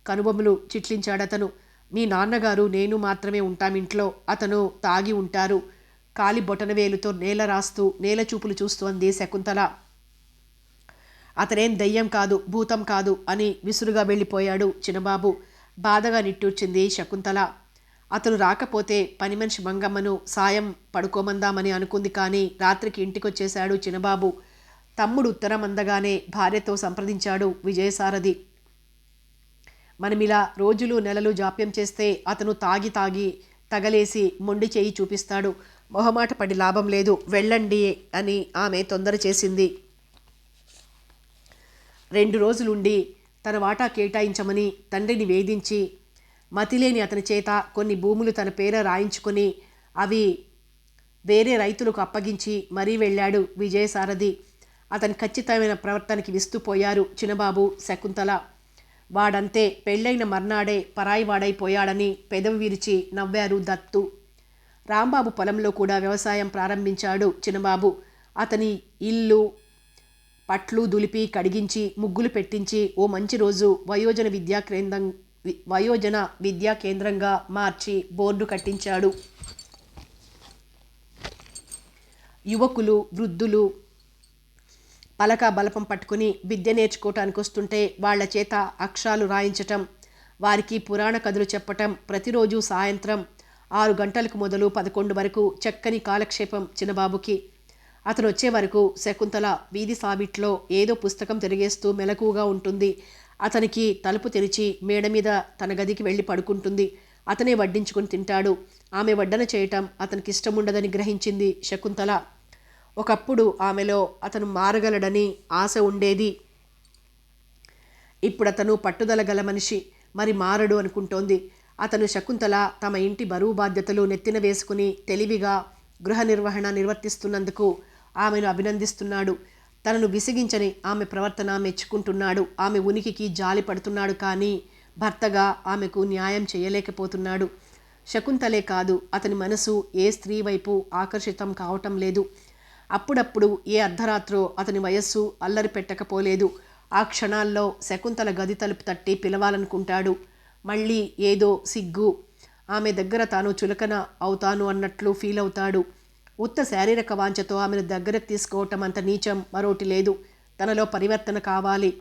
కనుబొమ్మలు చిట్లించాడతను. మీ నాన్నగారు నేను మాత్రమే ఉంటామింట్లో, అతను తాగి ఉంటారు. కాలి బొటనవేలుతో నేల రాస్తూ నేల చూపులు చూస్తూ అంది శకుంతల. అతనేం దయ్యం కాదు, భూతం కాదు అని విసురుగా వెళ్ళిపోయాడు చిన్నబాబు. బాధగా నిట్టూర్చింది శకుంతల. అతను రాకపోతే పని మనిషి మంగమ్మను సాయం పడుకోమందామని అనుకుంది, కానీ రాత్రికి ఇంటికొచ్చేశాడు చిన్నబాబు. తమ్ముడు ఉత్తరం అందగానే భార్యతో సంప్రదించాడు విజయసారథి. మనమిలా రోజులు నెలలు జాప్యం చేస్తే అతను తాగి తగలేసి మొండి చేయి చూపిస్తాడు. మొహమాట పడి లాభం లేదు, వెళ్ళండి అని ఆమె తొందర చేసింది. 2 రోజులుండి తన వాటా కేటాయించమని తండ్రిని వేధించి మతిలేని అతని చేత కొన్ని భూములు తన పేర రాయించుకొని అవి వేరే రైతులకు అప్పగించి మరీ వెళ్ళాడు విజయసారథి. అతని ఖచ్చితమైన ప్రవర్తనకి విస్తుపోయారు చిన్నబాబు, శకుంతల. వాడంతే, పెళ్ళైన మర్నాడే పరాయివాడైపోయాడని పెదవి విరిచి నవ్వారు దత్తు. రాంబాబు పొలంలో కూడా వ్యవసాయం ప్రారంభించాడు చిన్నబాబు. అతని ఇల్లు పట్లు దులిపి కడిగించి ముగ్గులు పెట్టించి ఓ మంచి రోజు వయోజన విద్యా కేంద్రంగా మార్చి బోర్డు కట్టించాడు. యువకులు వృద్ధులు పలక బలపం పట్టుకుని విద్య నేర్చుకోవటానికి వస్తుంటే వాళ్ల చేత అక్షరాలు రాయించటం, వారికి పురాణ కథలు చెప్పటం, ప్రతిరోజు సాయంత్రం 6 గంటలకు మొదలు 11 వరకు చక్కని కాలక్షేపం చిన్నబాబుకి. అతను వచ్చే వరకు శకుంతల వీధి సావిట్లో ఏదో పుస్తకం తిరిగేస్తూ మెలకుగా ఉంటుంది. అతనికి తలుపు తెరిచి మేడ మీద తన గదికి వెళ్ళి పడుకుంటుంది. అతనే వడ్డించుకుని తింటాడు. ఆమె వడ్డన చేయటం అతనికి ఇష్టముండదని గ్రహించింది శకుంతల. ఒకప్పుడు ఆమెలో అతను మారగలడని ఆశ ఉండేది. ఇప్పుడు అతను పట్టుదల గల మనిషి, మరి మారడు అనుకుంటోంది. అతను శకుంతల తమ ఇంటి బరువు బాధ్యతలు నెత్తిన వేసుకుని తెలివిగా గృహ నిర్వహణ నిర్వర్తిస్తున్నందుకు ఆమెను అభినందిస్తున్నాడు. తనను విసిగించని ఆమె ప్రవర్తన మెచ్చుకుంటున్నాడు. ఆమె ఉనికికి జాలి పడుతున్నాడు. కానీ భర్తగా ఆమెకు న్యాయం చేయలేకపోతున్నాడు. శకుంతలే కాదు, అతని మనసు ఏ స్త్రీ వైపు ఆకర్షితం కావటం లేదు. అప్పుడప్పుడు ఏ అర్ధరాత్రో అతని వయస్సు అల్లరి పెట్టకపోలేదు. ఆ క్షణాల్లో శకుంతల గది తలుపు తట్టి పిలవాలనుకుంటాడు. మళ్ళీ ఏదో సిగ్గు, ఆమె దగ్గర తాను చులకన అవుతాను అన్నట్లు ఫీల్ అవుతాడు. ఉత్త శారీరక వాంఛతో ఆమెను దగ్గరకు తీసుకోవటం అంత నీచం మరోటి లేదు. తనలో పరివర్తన కావాలి.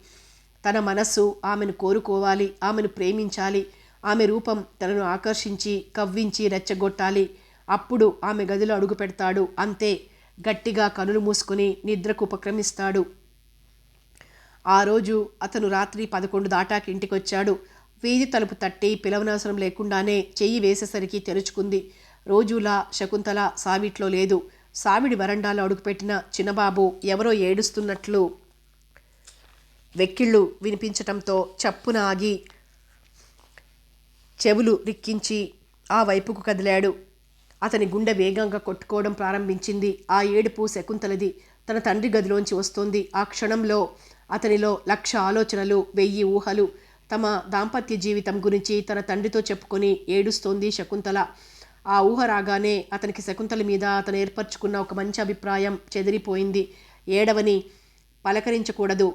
తన మనస్సు ఆమెను కోరుకోవాలి, ఆమెను ప్రేమించాలి. ఆమె రూపం తనను ఆకర్షించి కవ్వించి రెచ్చగొట్టాలి. అప్పుడు ఆమె గదిలో అడుగు పెడతాడు. అంతే, గట్టిగా కనులు మూసుకుని నిద్రకు ఉపక్రమిస్తాడు. ఆ రోజు అతను రాత్రి 11 దాటాకి ఇంటికొచ్చాడు. వీధి తలుపు తట్టి పిలవనవసరం లేకుండానే చెయ్యి వేసేసరికి తెరుచుకుంది. రోజులా శకుంతల సావిట్లో లేదు. సావిడి వరండాలో అడుగుపెట్టిన చిన్నబాబు ఎవరో ఏడుస్తున్నట్లు వెక్కిళ్ళు వినిపించటంతో చప్పున ఆగి చెవులు రిక్కించి ఆ వైపుకు కదిలాడు. అతని గుండె వేగంగా కొట్టుకోవడం ప్రారంభించింది. ఆ ఏడుపు శకుంతలది. తన తండ్రి గదిలోంచి వస్తోంది. ఆ క్షణంలో అతనిలో 1,00,000 ఆలోచనలు, 1000 ఊహలు. తమ దాంపత్య జీవితం గురించి తన తండ్రితో చెప్పుకొని ఏడుస్తోంది శకుంతల. ఆ ఊహ రాగానే అతనికి శకుంతల మీద అతను ఏర్పరచుకున్న ఒక మంచి అభిప్రాయం చెదిరిపోయింది. ఏడవని, పలకరించకూడదు,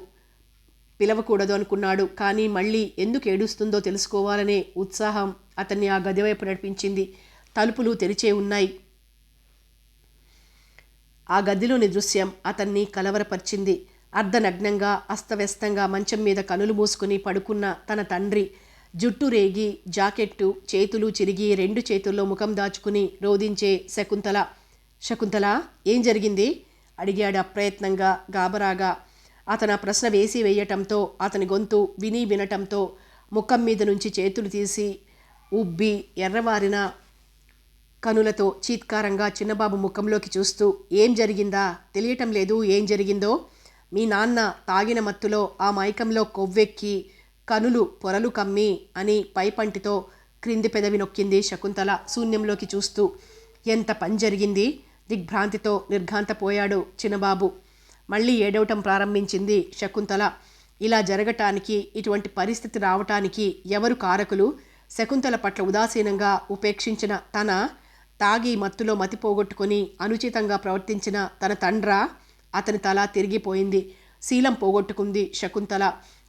పిలవకూడదు అనుకున్నాడు. కానీ మళ్ళీ ఎందుకు ఏడుస్తుందో తెలుసుకోవాలనే ఉత్సాహం అతన్ని ఆ గది వైపు నడిపించింది. తలుపులు తెరిచే ఉన్నాయి. ఆ గదిలోని దృశ్యం అతన్ని కలవరపరిచింది. అర్ధనగ్నంగా అస్తవ్యస్తంగా మంచం మీద కనులు మూసుకుని పడుకున్న తన తండ్రి, జుట్టు రేగి, జాకెట్టు చేతులు చిరిగి 2 చేతుల్లో ముఖం దాచుకుని రోదించే శకుంతల. శకుంతల, ఏం జరిగింది? అడిగాడు అప్రయత్నంగా, గాబరాగా. అతను ఆ ప్రశ్న వేయటంతో అతని గొంతు వినటంతో ముఖం మీద నుంచి చేతులు తీసి ఉబ్బి ఎర్రవారిన కనులతో చీత్కారంగా చిన్నబాబు ముఖంలోకి చూస్తూ, ఏం జరిగిందా? తెలియటం లేదు ఏం జరిగిందో? మీ నాన్న తాగిన మత్తులో ఆ మైకంలో కొవ్వెక్కి కనులు పొరలు కమ్మి అని పైపంటితో క్రింది పెదవి నొక్కింది శకుంతల శూన్యంలోకి చూస్తూ. ఎంత పని జరిగింది? దిగ్భ్రాంతితో నిర్ఘాంతపోయాడు చిన్నబాబు. మళ్ళీ ఏడవటం ప్రారంభించింది శకుంతల. ఇలా జరగటానికి, ఇటువంటి పరిస్థితి రావటానికి ఎవరు కారకులు? శకుంతల పట్ల ఉదాసీనంగా ఉపేక్షించిన తన, తాగి మత్తులో మతి పోగొట్టుకుని అనుచితంగా ప్రవర్తించిన తన తండ్రా? అతని తల తిరిగిపోయింది. శీలం పోగొట్టుకుంది శకుంతల.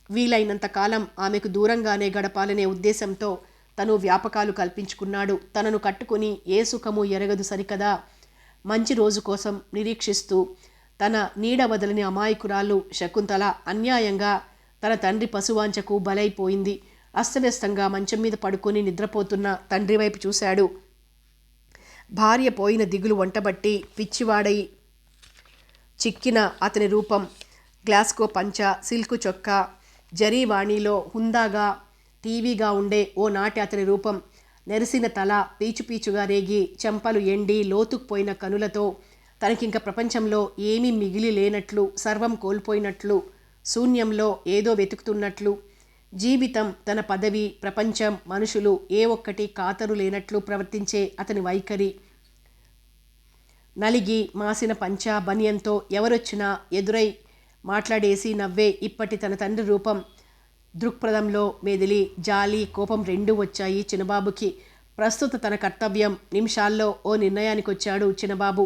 వీలైనంతకాలం ఆమెకు దూరంగానే గడపాలనే ఉద్దేశంతో తను వ్యాపకాలు కల్పించుకున్నాడు. తనను కట్టుకుని ఏ సుఖము ఎరగదు సరికదా. మంచి రోజు కోసం నిరీక్షిస్తూ తన నీడ వదలని అమాయకురాలు శకుంతల అన్యాయంగా తన తండ్రి పశువాంచకు బలైపోయింది. అస్తవ్యస్తంగా మంచం మీద పడుకొని నిద్రపోతున్న తండ్రి వైపు చూశాడు. భార్య పోయిన దిగులు వంటబట్టి పిచ్చివాడై చిక్కిన అతని రూపం, గ్లాస్కో పంచ, సిల్కు చొక్కా, జరీవాణిలో హుందాగా టీవీగా ఉండే ఓనాటి అతని రూపం, నెరిసిన తల, పీచుపీచుగా రేగి చెంపలు ఎండి లోతుకుపోయిన కనులతో తనకింక ప్రపంచంలో ఏమీ మిగిలి లేనట్లు, సర్వం కోల్పోయినట్లు, శూన్యంలో ఏదో వెతుకుతున్నట్లు, జీవితం, తన పదవి, ప్రపంచం, మనుషులు ఏ ఒక్కటి ఖాతరు లేనట్లు ప్రవర్తించే అతని వైఖరి, నలిగి మాసిన పంచా బనియంతో ఎవరొచ్చినా ఎదురై మాట్లాడేసి నవ్వే ఇప్పటి తన తండ్రి రూపం. దృక్పథంలో మెదిలి జాలి, కోపం రెండూ వచ్చాయి చిన్నబాబుకి. ప్రస్తుత తన కర్తవ్యం. నిమిషాల్లో ఓ నిర్ణయానికి వచ్చాడు చిన్నబాబు.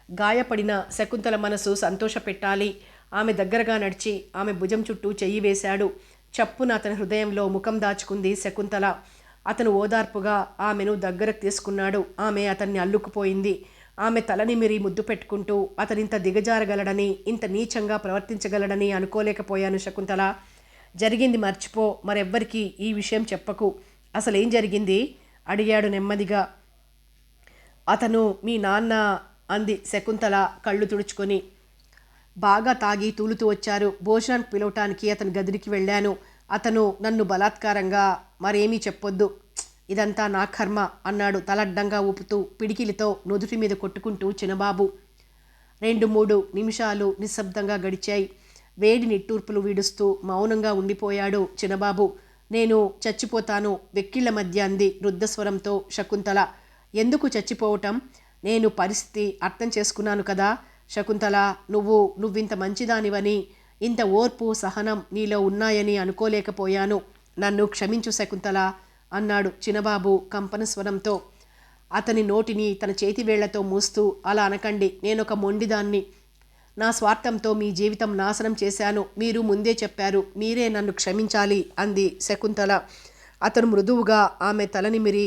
గాయపడిన శకుంతల మనసు సంతోషపెట్టాలి. ఆమె దగ్గరగా నడిచి ఆమె భుజం చుట్టూ చెయ్యి వేశాడు. చప్పున అతని హృదయంలో ముఖం దాచుకుంది శకుంతల. అతను ఓదార్పుగా ఆమెను దగ్గరకు తీసుకున్నాడు. ఆమె అతన్ని అల్లుకుపోయింది. ఆమె తలనిమిరి ముద్దు పెట్టుకుంటూ, అతనింత దిగజారగలడని, ఇంత నీచంగా ప్రవర్తించగలడని అనుకోలేకపోయాను శకుంతల. జరిగింది మర్చిపో, మరెవ్వరికీ ఈ విషయం చెప్పకు. అసలేం జరిగింది అడిగాడు నెమ్మదిగా. అతను మీ నాన్న అంది శకుంతల కళ్ళు తుడుచుకొని. బాగా తాగి తూలుతూ వచ్చారు. భోజనానికి పిలవటానికి అతని గదికి వెళ్ళాను. అతను నన్ను బలాత్కారంగా మరేమీ చెప్పొద్దు. ఇదంతా నా కర్మ అన్నాడు తలడ్డంగా ఊపుతూ, పిడికిలితో నుదుటి మీద కొట్టుకుంటూ చిన్నబాబు. 2-3 నిమిషాలు నిశ్శబ్దంగా గడిచాయి. వేడి నిట్టూర్పులు వీడుస్తూ మౌనంగా ఉండిపోయాడు చిన్నబాబు. నేను చచ్చిపోతాను వెక్కిళ్ల మధ్య అంది రుద్ధస్వరంతో శకుంతల. ఎందుకు చచ్చిపోవటం? నేను పరిస్థితి అర్థం చేసుకున్నాను కదా శకుంతల. నువ్వింత మంచిదానివని, ఇంత ఓర్పు సహనం నీలో ఉన్నాయని అనుకోలేకపోయాను. నన్ను క్షమించు శకుంతల అన్నాడు చిన్నబాబు కంపన స్వరంతో. అతని నోటిని తన చేతివేళ్లతో మూస్తూ, అలా అనకండి. నేనొక మొండిదాన్ని. నా స్వార్థంతో మీ జీవితం నాశనం చేశాను. మీరు ముందే చెప్పారు. మీరే నన్ను క్షమించాలి అంది శకుంతల. అతను మృదువుగా ఆమె తలనిమిరి,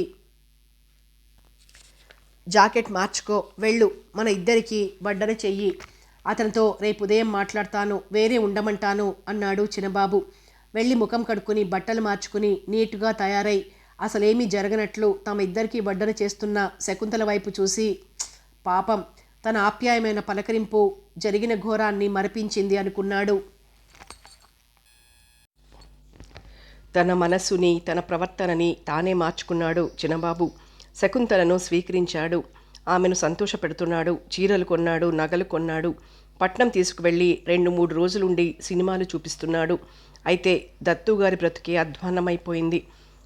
జాకెట్ మార్చుకో, వెళ్ళు, మన ఇద్దరికీ వడ్డన చెయ్యి. అతనితో రేపు ఉదయం మాట్లాడతాను, వేరే ఉండమంటాను అన్నాడు చిన్నబాబు. వెళ్ళి ముఖం కడుక్కుని బట్టలు మార్చుకుని నీటుగా తయారై అసలేమీ జరగనట్లు తమ ఇద్దరికీ వడ్డన చేస్తున్న శకుంతల వైపు చూసి, పాపం, తన ఆప్యాయమైన పలకరింపు జరిగిన ఘోరాన్ని మరపించింది అనుకున్నాడు. తన మనస్సుని, తన ప్రవర్తనని తానే మార్చుకున్నాడు చిన్నబాబు. శకుంతలను స్వీకరించాడు. ఆమెను సంతోషపెడుతున్నాడు. చీరలు కొన్నాడు, నగలు కొన్నాడు. పట్నం తీసుకువెళ్ళి 2-3 రోజులుండి సినిమాలు చూపిస్తున్నాడు. అయితే దత్తుగారి బ్రతుకి అధ్వాన్నమైపోయింది.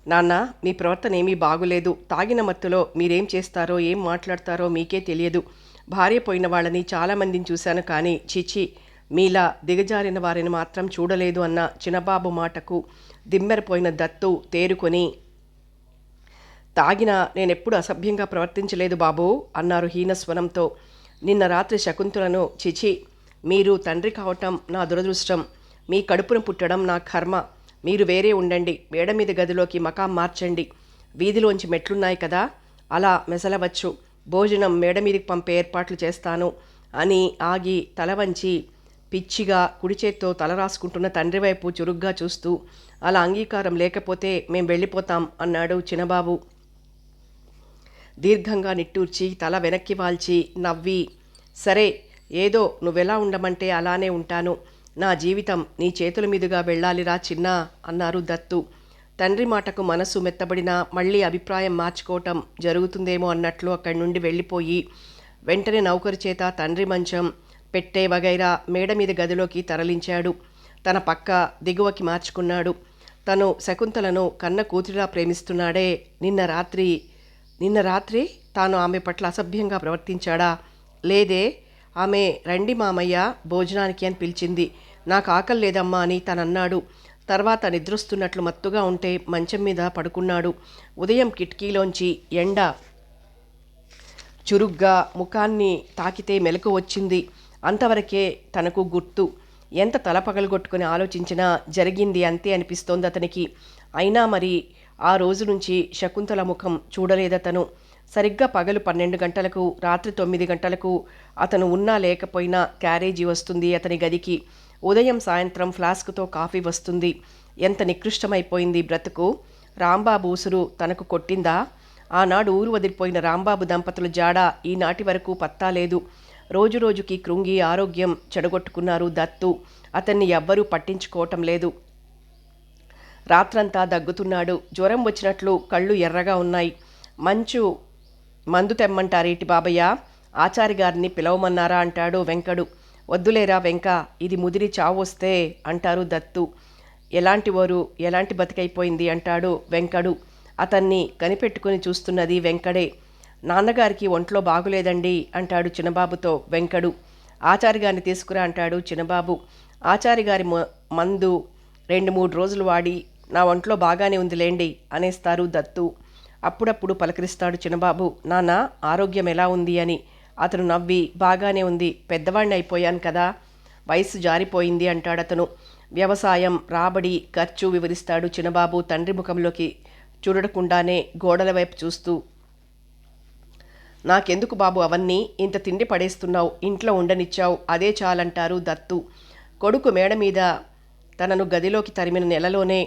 నాన్న, మీ ప్రవర్తన ఏమీ బాగులేదు. తాగిన మత్తులో మీరేం చేస్తారో, ఏం మాట్లాడతారో మీకే తెలియదు. భార్య పోయిన వాళ్ళని చాలామందిని చూశాను, కానీ చిచి, మీలా దిగజారిన వారిని మాత్రం చూడలేదు అన్న చిన్నబాబు మాటకు దిమ్మెరపోయిన దత్తు తేరుకొని, తాగినా నేనెప్పుడు అసభ్యంగా ప్రవర్తించలేదు బాబూ అన్నారు హీనస్వరంతో. నిన్న రాత్రి శకుంతలను, చిచి, మీరు తండ్రి కావటం నా దురదృష్టం. మీ కడుపున పుట్టడం నా కర్మ. మీరు వేరే ఉండండి. మేడ మీద గదిలోకి మకాం మార్చండి. వీధిలోంచి మెట్లున్నాయి కదా, అలా మెసలవచ్చు. భోజనం మేడ మీదకి పంపే ఏర్పాట్లు చేస్తాను అని ఆగి తల వంచి పిచ్చిగా కుడి చేత్తో తల రాసుకుంటున్న తండ్రి వైపు చురుగ్గా చూస్తూ, అలా అంగీకారం లేకపోతే మేం వెళ్ళిపోతాం అన్నాడు చిన్నబాబు. దీర్ఘంగా నిట్టూర్చి తల వెనక్కి వాల్చి నవ్వి, సరే, ఏదో నువ్వెలా ఉండమంటే అలానే ఉంటాను. నా జీవితం నీ చేతుల మీదుగా వెళ్ళాలిరా చిన్నా అన్నారు దత్తు. తండ్రి మాటకు మనసు మెత్తబడినా మళ్ళీ అభిప్రాయం మార్చుకోవటం జరుగుతుందేమో అన్నట్లు అక్కడి నుండి వెళ్ళిపోయి వెంటనే నౌకరు చేత తండ్రి మంచం, పెట్టె వగైరా మేడ మీద గదిలోకి తరలించాడు. తన పక్క దిగువకి మార్చుకున్నాడు. తను శకుంతలను కన్న కూతురిలా ప్రేమిస్తున్నాడే. నిన్న రాత్రి తాను ఆమె పట్ల అసభ్యంగా ప్రవర్తించాడా? లేదే. ఆమె రండి మామయ్య భోజనానికి అని పిలిచింది. నాకు ఆకలి లేదమ్మా అని తనన్నాడు. తర్వాత నిద్రొస్తున్నట్లు మత్తుగా ఉంటే మంచం మీద పడుకున్నాడు. ఉదయం కిటికీలోంచి ఎండ చురుగ్గా ముఖాన్ని తాకితే మెలకు వచ్చింది. అంతవరకే తనకు గుర్తు. ఎంత తల పగలగొట్టుకుని ఆలోచించినా జరిగింది అంతే అనిపిస్తోంది అతనికి. అయినా మరి ఆ రోజు నుంచి శకుంతల ముఖం చూడలేదతను. సరిగ్గా పగలు 12 గంటలకు, రాత్రి 9 గంటలకు అతను ఉన్నా లేకపోయినా క్యారేజీ వస్తుంది అతని గదికి. ఉదయం సాయంత్రం ఫ్లాస్క్తో కాఫీ వస్తుంది. ఎంత నికృష్టమైపోయింది బ్రతుకు. రాంబాబు ఉసురు తనకు కొట్టిందా? ఆనాడు ఊరు వదిలిపోయిన రాంబాబు దంపతుల జాడ ఈనాటి వరకు పత్తా లేదు. రోజురోజుకి కృంగి ఆరోగ్యం చెడగొట్టుకున్నారు దత్తు. అతన్ని ఎవ్వరూ పట్టించుకోవటం లేదు. రాత్రంతా దగ్గుతున్నాడు. జ్వరం వచ్చినట్లు కళ్ళు ఎర్రగా ఉన్నాయి. మందు తెమ్మంటారేటి బాబయ్య? ఆచారి గారిని పిలవమన్నారా అంటాడు వెంకడు. వద్దులేరా వెంక, ఇది ముదిరి చావు వస్తే అంటారు దత్తు. ఎలాంటి బతికైపోయింది అంటాడు వెంకడు. అతన్ని కనిపెట్టుకుని చూస్తున్నది వెంకడే. నాన్నగారికి ఒంట్లో బాగులేదండి అంటాడు చిన్నబాబుతో వెంకడు. ఆచారి గారిని తీసుకురా అంటాడు చిన్నబాబు. ఆచారి గారి మందు 2-3 రోజులు వాడి నా ఒంట్లో బాగానే ఉందిలేండి అనేస్తారు దత్తు. అప్పుడప్పుడు పలకరిస్తాడు చిన్నబాబు. నాన్న, ఆరోగ్యం ఎలా ఉంది అని. అతను నవ్వి, బాగానే ఉంది, పెద్దవాడిని అయిపోయాను కదా, వయసు జారిపోయింది అంటాడతను. వ్యవసాయం, రాబడి, ఖర్చు వివరిస్తాడు చిన్నబాబు తండ్రి ముఖంలోకి చూడకుండానే గోడల వైపు చూస్తూ. నాకెందుకు బాబు అవన్నీ, ఇంత తిండి పడేస్తున్నావు, ఇంట్లో ఉండనిచ్చావు, అదే చాలంటారు దత్తు. కొడుకు మేడ మీద తనను గదిలోకి తరిమిన నెలలోనే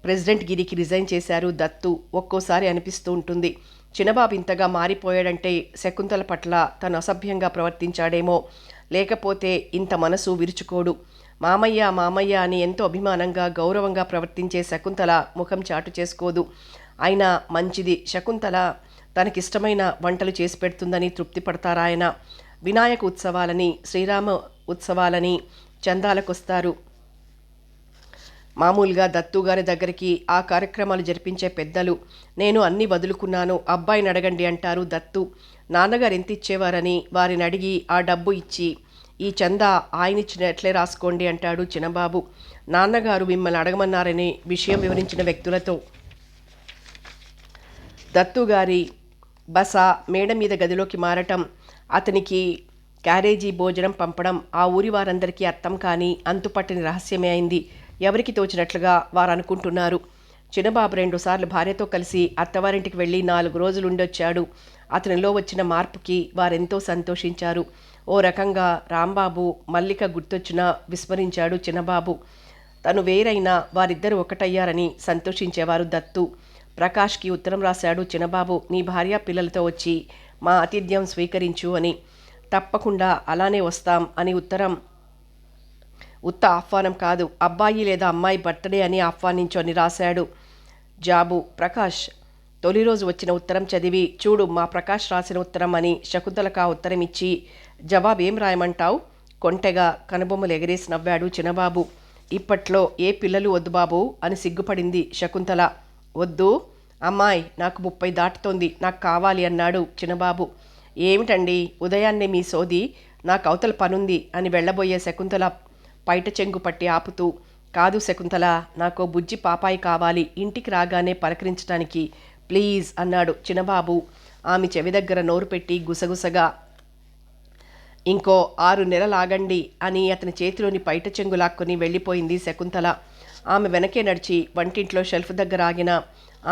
ప్రెసిడెంట్ గిరికి రిజైన్ చేశారు దత్తు. ఒక్కోసారి అనిపిస్తూ ఉంటుంది, చిన్నబాబు ఇంతగా మారిపోయాడంటే శకుంతల పట్ల తను అసభ్యంగా ప్రవర్తించాడేమో, లేకపోతే ఇంత మనసు విరుచుకోడు. మామయ్య మామయ్య అని ఎంతో అభిమానంగా గౌరవంగా ప్రవర్తించే శకుంతల ముఖం చాటు చేసుకోదు. అయినా మంచిది, శకుంతల తనకిష్టమైన వంటలు చేసి పెడుతుందని తృప్తి పడతారాయన. వినాయక ఉత్సవాలని, శ్రీరామ ఉత్సవాలని చందాలకొస్తారు. మామూలుగా దత్తుగారి దగ్గరికి ఆ కార్యక్రమాలు జరిపించే పెద్దలు. నేను అన్నీ వదులుకున్నాను, అబ్బాయిని అడగండి అంటారు దత్తు. నాన్నగారు ఎంత ఇచ్చేవారని వారిని అడిగి ఆ డబ్బు ఇచ్చి, ఈ చందా ఆయనిచ్చినట్లే రాసుకోండి అంటాడు చిన్నబాబు. నాన్నగారు మిమ్మల్ని అడగమన్నారని విషయం వివరించిన వ్యక్తులతో. దత్తుగారి బస మేడ మీద గదిలోకి మారటం, అతనికి క్యారేజీ భోజనం పంపడం ఆ ఊరి వారందరికీ అర్థం కాని అంతుపట్టని రహస్యమే అయింది. ఎవరికి తోచినట్లుగా వారు అనుకుంటున్నారు. చిన్నబాబు 2 సార్లు భార్యతో కలిసి అత్తవారింటికి వెళ్ళి 4 రోజులు ఉండొచ్చాడు. అతనిలో వచ్చిన మార్పుకి వారెంతో సంతోషించారు. ఓ రకంగా రాంబాబు, మల్లిక గుర్తొచ్చినా విస్మరించాడు చిన్నబాబు. తను వేరైనా వారిద్దరూ ఒకటయ్యారని సంతోషించేవారు దత్తు. ప్రకాష్కి ఉత్తరం రాశాడు చిన్నబాబు, నీ భార్య పిల్లలతో వచ్చి మా ఆతిథ్యం స్వీకరించు అని. తప్పకుండా అలానే వస్తాం అని ఉత్తరం. ఉత్త ఆహ్వానం కాదు, అబ్బాయి లేదా అమ్మాయి బర్త్డే అని ఆహ్వానించు అని రాశాడు జాబు. ప్రకాష్ తొలి రోజు వచ్చిన ఉత్తరం చదివి, చూడు మా ప్రకాష్ రాసిన ఉత్తరం అని శకుంతలకు ఆ ఉత్తరం ఇచ్చి, జవాబేం రాయమంటావు? కొంటెగా కనుబొమ్మలు ఎగరేసి నవ్వాడు చిన్నబాబు. ఇప్పట్లో ఏ పిల్లలు వద్దు బాబు అని సిగ్గుపడింది శకుంతల. వద్దు అమ్మాయి, నాకు 30 దాటుతోంది, నాకు కావాలి అన్నాడు చిన్నబాబు. ఏమిటండి ఉదయాన్నే మీ సోది, నాకు అవతల పనుంది అని వెళ్ళబోయే శకుంతల పైట చెంగు పట్టి ఆపుతూ, కాదు శకుంతల, నాకో బుజ్జి పాపాయి కావాలి, ఇంటికి రాగానే పలకరించడానికి ప్లీజ్ అన్నాడు చిన్నబాబు ఆమె చెవి దగ్గర నోరు పెట్టి గుసగుసగా. ఇంకో 6 నెలలాగండి అని అతని చేతిలోని పైట చెంగు లాక్కొని వెళ్ళిపోయింది శకుంతల. ఆమె వెనకే నడిచి వంటింట్లో షెల్ఫ్ దగ్గర ఆగిన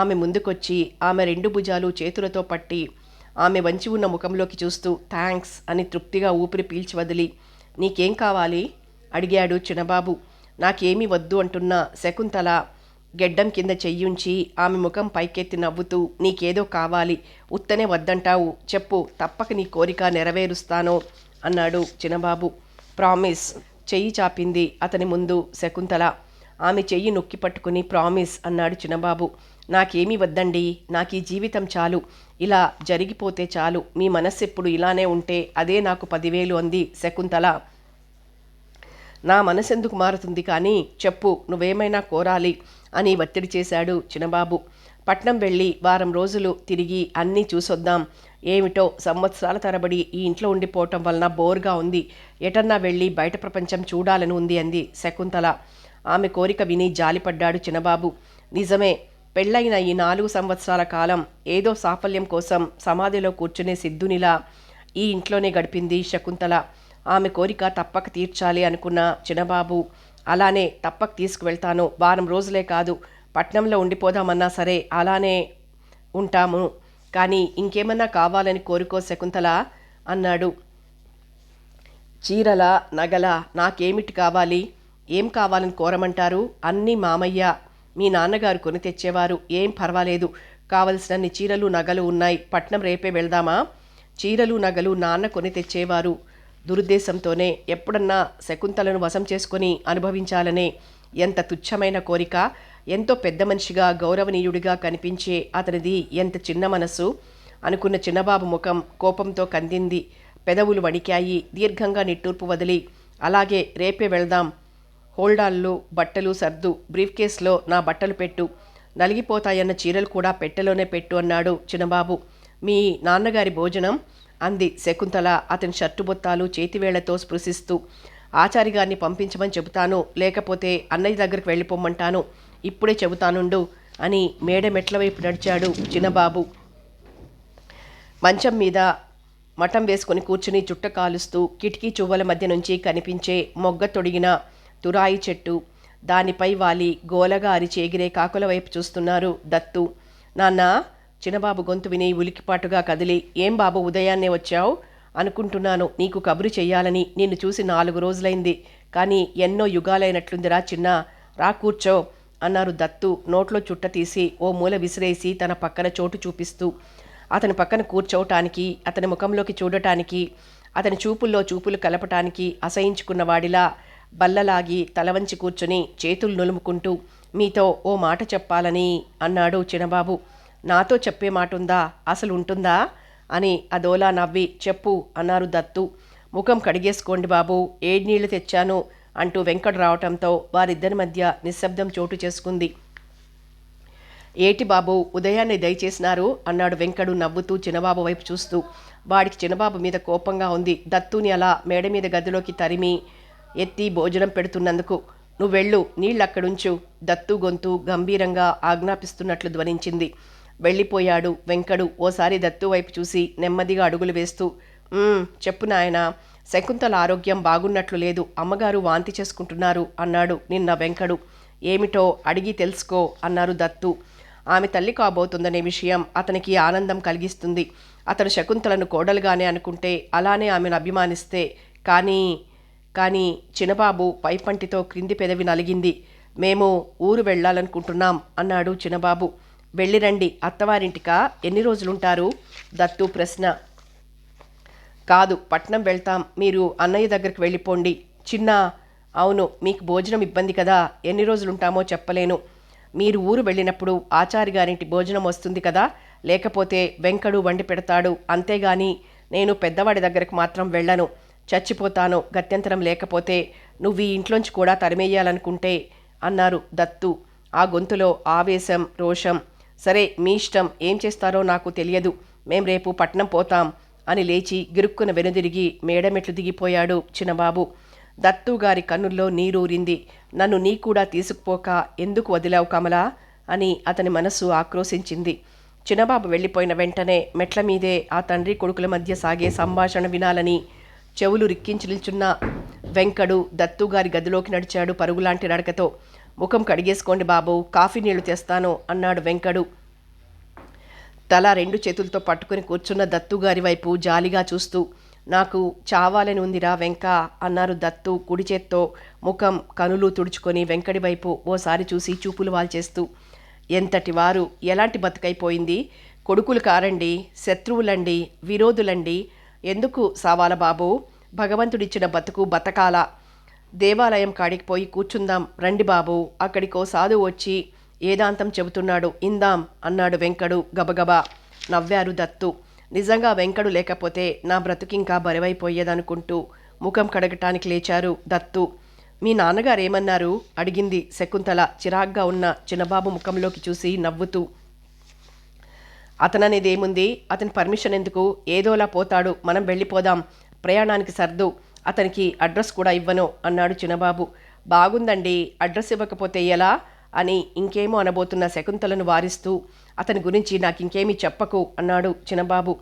ఆమె ముందుకొచ్చి ఆమె 2 భుజాలు చేతులతో పట్టి ఆమె వంచి ఉన్న ముఖంలోకి చూస్తూ థ్యాంక్స్ అని తృప్తిగా ఊపిరి పీల్చి వదిలి, నీకేం కావాలి అడిగాడు చిన్నబాబు. నాకేమీ వద్దు అంటున్న శకుంతల గెడ్డం కింద చెయ్యుంచి ఆమె ముఖం పైకెత్తి నవ్వుతూ, నీకేదో కావాలి, ఉత్తనే వద్దంటావు, చెప్పు, తప్పక నీ కోరిక నెరవేరుస్తాను అన్నాడు చిన్నబాబు. ప్రామిస్ చెయ్యి చాపింది అతని ముందు శకుంతల. ఆమె చెయ్యి నొక్కి పట్టుకుని ప్రామిస్ అన్నాడు చిన్నబాబు. నాకేమీ వద్దండి, నాకు ఈ జీవితం చాలు, ఇలా జరిగిపోతే చాలు, మీ మనస్సు ఎప్పుడు ఇలానే ఉంటే అదే నాకు 10,000 అంది శకుంతల. నా మనసెందుకు మారుతుంది కానీ చెప్పు, నువ్వేమైనా కోరాలి అని ఒత్తిడి చేశాడు చిన్నబాబు. పట్నం వెళ్ళి వారం రోజులు తిరిగి అన్నీ చూసొద్దాం. ఏమిటో సంవత్సరాల తరబడి ఈ ఇంట్లో ఉండిపోవటం వలన బోర్గా ఉంది, ఎటన్నా వెళ్ళి బయట ప్రపంచం చూడాలని ఉంది అంది శకుంతల. ఆమె కోరిక విని జాలిపడ్డాడు చిన్నబాబు. నిజమే, పెళ్ళైన ఈ 4 సంవత్సరాల కాలం ఏదో సాఫల్యం కోసం సమాధిలో కూర్చునే సిద్ధునిలా ఈ ఇంట్లోనే గడిపింది శకుంతల. ఆమె కోరిక తప్పక తీర్చాలి అనుకున్న చిన్నబాబు, అలానే తప్పక తీసుకువెళ్తాను, వారం రోజులే కాదు, పట్నంలో ఉండిపోదామన్నా సరే అలానే ఉంటాము, కానీ ఇంకేమన్నా కావాలని కోరుకో శకుంతల అన్నాడు. చీరల, నగల, నాకేమిటి కావాలి? ఏం కావాలని కోరమంటారు? అన్నీ మామయ్య, మీ నాన్నగారు కొని తెచ్చేవారు, ఏం పర్వాలేదు, కావలసినన్ని చీరలు నగలు ఉన్నాయి, పట్నం రేపే వెళ్దామా? చీరలు నగలు నాన్న కొని తెచ్చేవారు దురుద్దేశంతోనే, ఎప్పుడన్నా శకుంతలను వశం చేసుకొని అనుభవించాలనే ఎంత తుచ్చమైన కోరిక, ఎంతో పెద్ద మనిషిగా గౌరవనీయుడిగా కనిపించే అతనిది ఎంత చిన్న మనసు అనుకున్న చిన్నబాబు ముఖం కోపంతో కందింది. పెదవులు వణికాయి. దీర్ఘంగా నిట్టూర్పు వదిలి, అలాగే రేపే వెళ్దాం, హోల్డాల్లో బట్టలు సర్దు, బ్రీఫ్ కేస్లో నా బట్టలు పెట్టు, నలిగిపోతాయన్న చీరలు కూడా పెట్టెలోనే పెట్టు అన్నాడు చిన్నబాబు. మీ నాన్నగారి భోజనం అంది శకుంతల అతని షర్టు బొత్తాలు చేతివేళ్లతో స్పృశిస్తూ. ఆచారిగారిని పంపించమని చెబుతాను, లేకపోతే అన్నయ్య దగ్గరికి వెళ్ళిపోమ్మంటాను, ఇప్పుడే చెబుతానుండు అని మేడ మెట్ల వైపు నడిచాడు చిన్నబాబు. మంచం మీద మఠం వేసుకుని కూర్చుని చుట్ట కాలుస్తూ కిటికీ చువ్వల మధ్య నుంచి కనిపించే మొగ్గ తొడిగిన తురాయి చెట్టు, దానిపై వాలి గోలగా అరిచి ఎగిరే కాకుల వైపు చూస్తున్నారు దత్తు. నాన్న, చిన్నబాబు గొంతు విని ఉలికిపాటుగా కదిలి, ఏం బాబు ఉదయాన్నే వచ్చావు? అనుకుంటున్నాను నీకు కబురు చెయ్యాలని. నిన్ను చూసి 4 రోజులైంది, కానీ ఎన్నో యుగాలైనట్లుందిరా చిన్న. రా కూర్చో అన్నారు దత్తు నోట్లో చుట్ట తీసి ఓ మూల విసిరేసి తన పక్కన చోటు చూపిస్తూ. అతని పక్కన కూర్చోవటానికి, అతని ముఖంలోకి చూడటానికి, అతని చూపుల్లో చూపులు కలపటానికి అసహించుకున్నవాడిలా బల్లలాగి తలవంచి కూర్చుని చేతులు నులుముకుంటూ, మీతో ఓ మాట చెప్పాలని అన్నాడు చిన్నబాబు. నాతో చెప్పే మాటుందా? అసలు ఉంటుందా అని అదోలా నవ్వి, చెప్పు అన్నారు దత్తు. ముఖం కడిగేసుకోండి బాబు, ఏడ్నీళ్లు తెచ్చాను అంటూ వెంకడు రావటంతో వారిద్దరి మధ్య నిశ్శబ్దం చోటు చేసుకుంది. ఏటి బాబు, ఉదయాన్నే దయచేసినారు అన్నాడు వెంకడు నవ్వుతూ చిన్నబాబు వైపు చూస్తూ. వాడికి చిన్నబాబు మీద కోపంగా ఉంది. దత్తుని అలా మేడ మీద గదిలోకి తరిమి ఎత్తి భోజనం పెడుతున్నందుకు. నువ్వెళ్ళు, నీళ్ళక్కడుంచు. దత్తు గొంతు గంభీరంగా ఆజ్ఞాపిస్తున్నట్లు ధ్వనించింది. వెళ్ళిపోయాడు వెంకడు. ఓసారి దత్తు వైపు చూసి నెమ్మదిగా అడుగులు వేస్తూ, చెప్పు నాయనా, శకుంతల ఆరోగ్యం బాగున్నట్లు లేదు, అమ్మగారు వాంతి చేసుకుంటున్నారు అన్నాడు నిన్న వెంకడు. ఏమిటో అడిగి తెలుసుకో అన్నారు దత్తు. ఆమె తల్లి కాబోతుందనే విషయం అతనికి ఆనందం కలిగిస్తుంది. అతడు శకుంతలను కోడలుగానే అనుకుంటే, అలానే ఆమెను అభిమానిస్తే. కానీ చిన్నబాబు పైపంటితో క్రింది పెదవి నలిగింది. మేము ఊరు వెళ్ళాలనుకుంటున్నాం అన్నాడు చిన్నబాబు. వెళ్ళిరండి. అత్తవారింటికా? ఎన్ని రోజులుంటారు? దత్తు ప్రశ్న. కాదు, పట్నం వెళ్తాం, మీరు అన్నయ్య దగ్గరికి వెళ్ళిపోండి. చిన్న, అవును, మీకు భోజనం ఇబ్బంది కదా, ఎన్ని రోజులుంటామో చెప్పలేను. మీరు ఊరు వెళ్ళినప్పుడు ఆచారి గారింటి భోజనం వస్తుంది కదా, లేకపోతే వెంకడు వండి పెడతాడు. అంతేగాని నేను పెద్దవాడి దగ్గరకు మాత్రం వెళ్ళను. చచ్చిపోతాను గత్యంతరం లేకపోతే, నువ్వు ఈ ఇంట్లోంచి కూడా తరిమేయాలనుకుంటే అన్నారు దత్తు. ఆ గొంతులో ఆవేశం, రోషం. సరే, మీ ఇష్టం, ఏం చేస్తారో నాకు తెలియదు. మేం రేపు పట్నం పోతాం అని లేచి గిరుక్కున వెనుదిరిగి మేడమెట్లు దిగిపోయాడు చిన్నబాబు. దత్తు గారి కన్నుల్లో నీరూరింది. నన్ను నీ కూడా తీసుకుపోక ఎందుకు వదిలావు కమలా అని అతని మనస్సు ఆక్రోశించింది. చిన్నబాబు వెళ్ళిపోయిన వెంటనే మెట్ల మీదే ఆ తండ్రి కొడుకుల మధ్య సాగే సంభాషణ వినాలని చెవులు రిక్కించి నిల్చున్న వెంకడు దత్తుగారి గదిలోకి నడిచాడు పరుగులాంటి నడకతో. ముఖం కడిగేసుకోండి బాబు, కాఫీ నీళ్లు తెస్తాను అన్నాడు వెంకడు. తల 2 చేతులతో పట్టుకుని కూర్చున్న దత్తుగారి వైపు జాలిగా చూస్తూ. నాకు చావాలని ఉందిరా వెంక అన్నారు దత్తు కుడి చేత్తో ముఖం కనులు తుడుచుకొని వెంకడి వైపు ఓసారి చూసి చూపులు వాల్చేస్తూ. ఎంతటి వారు, ఎలాంటి బతుకైపోయింది. కొడుకులు కారండి, శత్రువులండి, విరోధులండి. ఎందుకు సావాల బాబు? భగవంతుడిచ్చిన బతుకు బతకాల. దేవాలయం కాడికి పోయి కూర్చుందాం రండి బాబు, అక్కడికో సాధువు వచ్చి ఏదాంతం చెబుతున్నాడు, ఇందాం అన్నాడు వెంకడు గబగబా. నవ్వారు దత్తు. నిజంగా వెంకడు లేకపోతే నా బ్రతుకింకా బరువైపోయేదనుకుంటూ ముఖం కడగటానికి లేచారు దత్తు. మీ నాన్నగారేమన్నారు అడిగింది శకుంతల చిరాగ్గా ఉన్న చిన్నబాబు ముఖంలోకి చూసి నవ్వుతూ. అతననేదేముంది, అతని పర్మిషన్ ఎందుకు? ఏదోలా పోతాడు, మనం వెళ్ళిపోదాం. ప్రయాణానికి సర్దు, అతనికి అడ్రస్ కూడా ఇవ్వను అన్నాడు చిన్నబాబు. బాగుందండి, అడ్రస్ ఇవ్వకపోతే ఎలా అని ఇంకేమో అనబోతున్న శకుంతలను వారిస్తూ, అతని గురించి నాకింకేమీ చెప్పకు అన్నాడు చిన్నబాబు.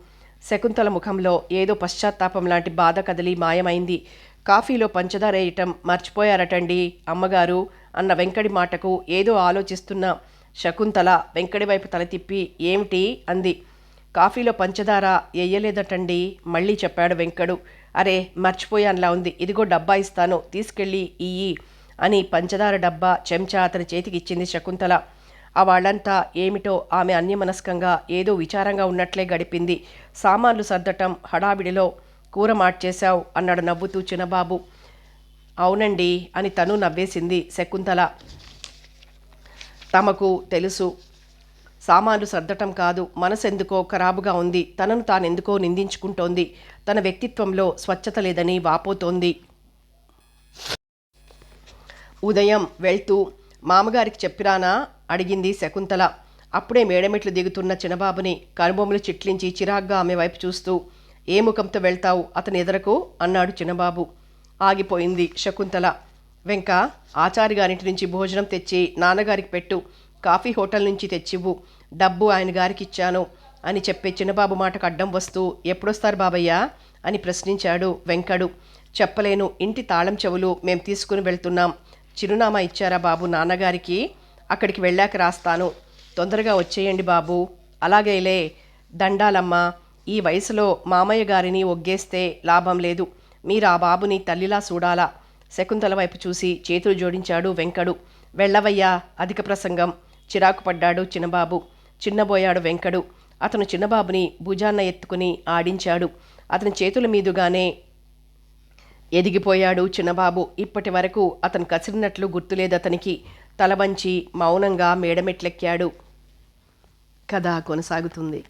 శకుంతల ముఖంలో ఏదో పశ్చాత్తాపం లాంటి బాధ కదిలి మాయమైంది. కాఫీలో పంచదార వేయటం మర్చిపోయారటండి అమ్మగారు అన్న వెంకడి మాటకు ఏదో ఆలోచిస్తున్న శకుంతల వెంకడి వైపు తల తిప్పి, ఏమిటి అంది. కాఫీలో పంచదార వేయలేదటండి మళ్ళీ చెప్పాడు వెంకడు. అరే, మర్చిపోయానులా ఉంది, ఇదిగో డబ్బా ఇస్తాను, తీసుకెళ్ళి ఇయ్యి అని పంచదార డబ్బా చెంచా అతని చేతికి ఇచ్చింది శకుంతల. ఆ వాళ్ళంతా ఏమిటో ఆమె అన్యమనస్కంగా ఏదో విచారంగా ఉన్నట్లే గడిపింది. సామాన్లు సర్దటం హడావిడిలో కూర మార్చేశావు అన్నాడు నవ్వుతూ చిన్నబాబు. అవునండి అని తను నవ్వేసింది శకుంతల. తమకు తెలుసు, సామాన్లు సర్దటం కాదు, మనసెందుకో ఖరాబుగా ఉంది. తనను తానెందుకో నిందించుకుంటోంది. తన వ్యక్తిత్వంలో స్వచ్ఛత లేదని వాపోతోంది. ఉదయం వెళ్తూ మామగారికి చెప్పిరానా అడిగింది శకుంతల. అప్పుడే మేడమెట్లు దిగుతున్న చిన్నబాబుని కనుబొమ్మలు చిట్లించి చిరాగ్గా ఆమె వైపు చూస్తూ, ఏ ముఖంతో వెళ్తావు అతని ఎదరకు అన్నాడు చిన్నబాబు. ఆగిపోయింది శకుంతల. వెంక, ఆచారి గారింటి నుంచి భోజనం తెచ్చి నాన్నగారికి పెట్టు, కాఫీ హోటల్ నుంచి తెచ్చివ్వు, డబ్బు ఆయన గారికి ఇచ్చాను అని చెప్పే చిన్నబాబు మాటకు అడ్డం వస్తూ ఎప్పుడొస్తారు బాబయ్య అని ప్రశ్నించాడు వెంకడు. చెప్పలేను, ఇంటి తాళం చెవులు మేం తీసుకుని వెళ్తున్నాం. చిరునామా ఇచ్చారా బాబు నాన్నగారికి? అక్కడికి వెళ్ళాక రాస్తాను. తొందరగా వచ్చేయండి బాబు. అలాగేలే. దండాలమ్మా. ఈ వయసులో మామయ్య గారిని ఒగ్గేస్తే లాభం లేదు. మీరు ఆ బాబుని తల్లిలా చూడాలా. శకుంతల వైపు చూసి చేతులు జోడించాడు వెంకడు. వెళ్ళవయ్యా, అధిక ప్రసంగం. చిరాకు పడ్డాడు చిన్నబాబు. చిన్నబోయాడు వెంకడు. అతను చిన్నబాబుని భుజాన్న ఎత్తుకుని ఆడించాడు. అతని చేతుల మీదుగానే ఎదిగిపోయాడు చిన్నబాబు. ఇప్పటి వరకు అతను కసిరినట్లు గుర్తులేదతనికి. తలవంచి మౌనంగా మేడమెట్లెక్కాడు. కథ కొనసాగుతుంది.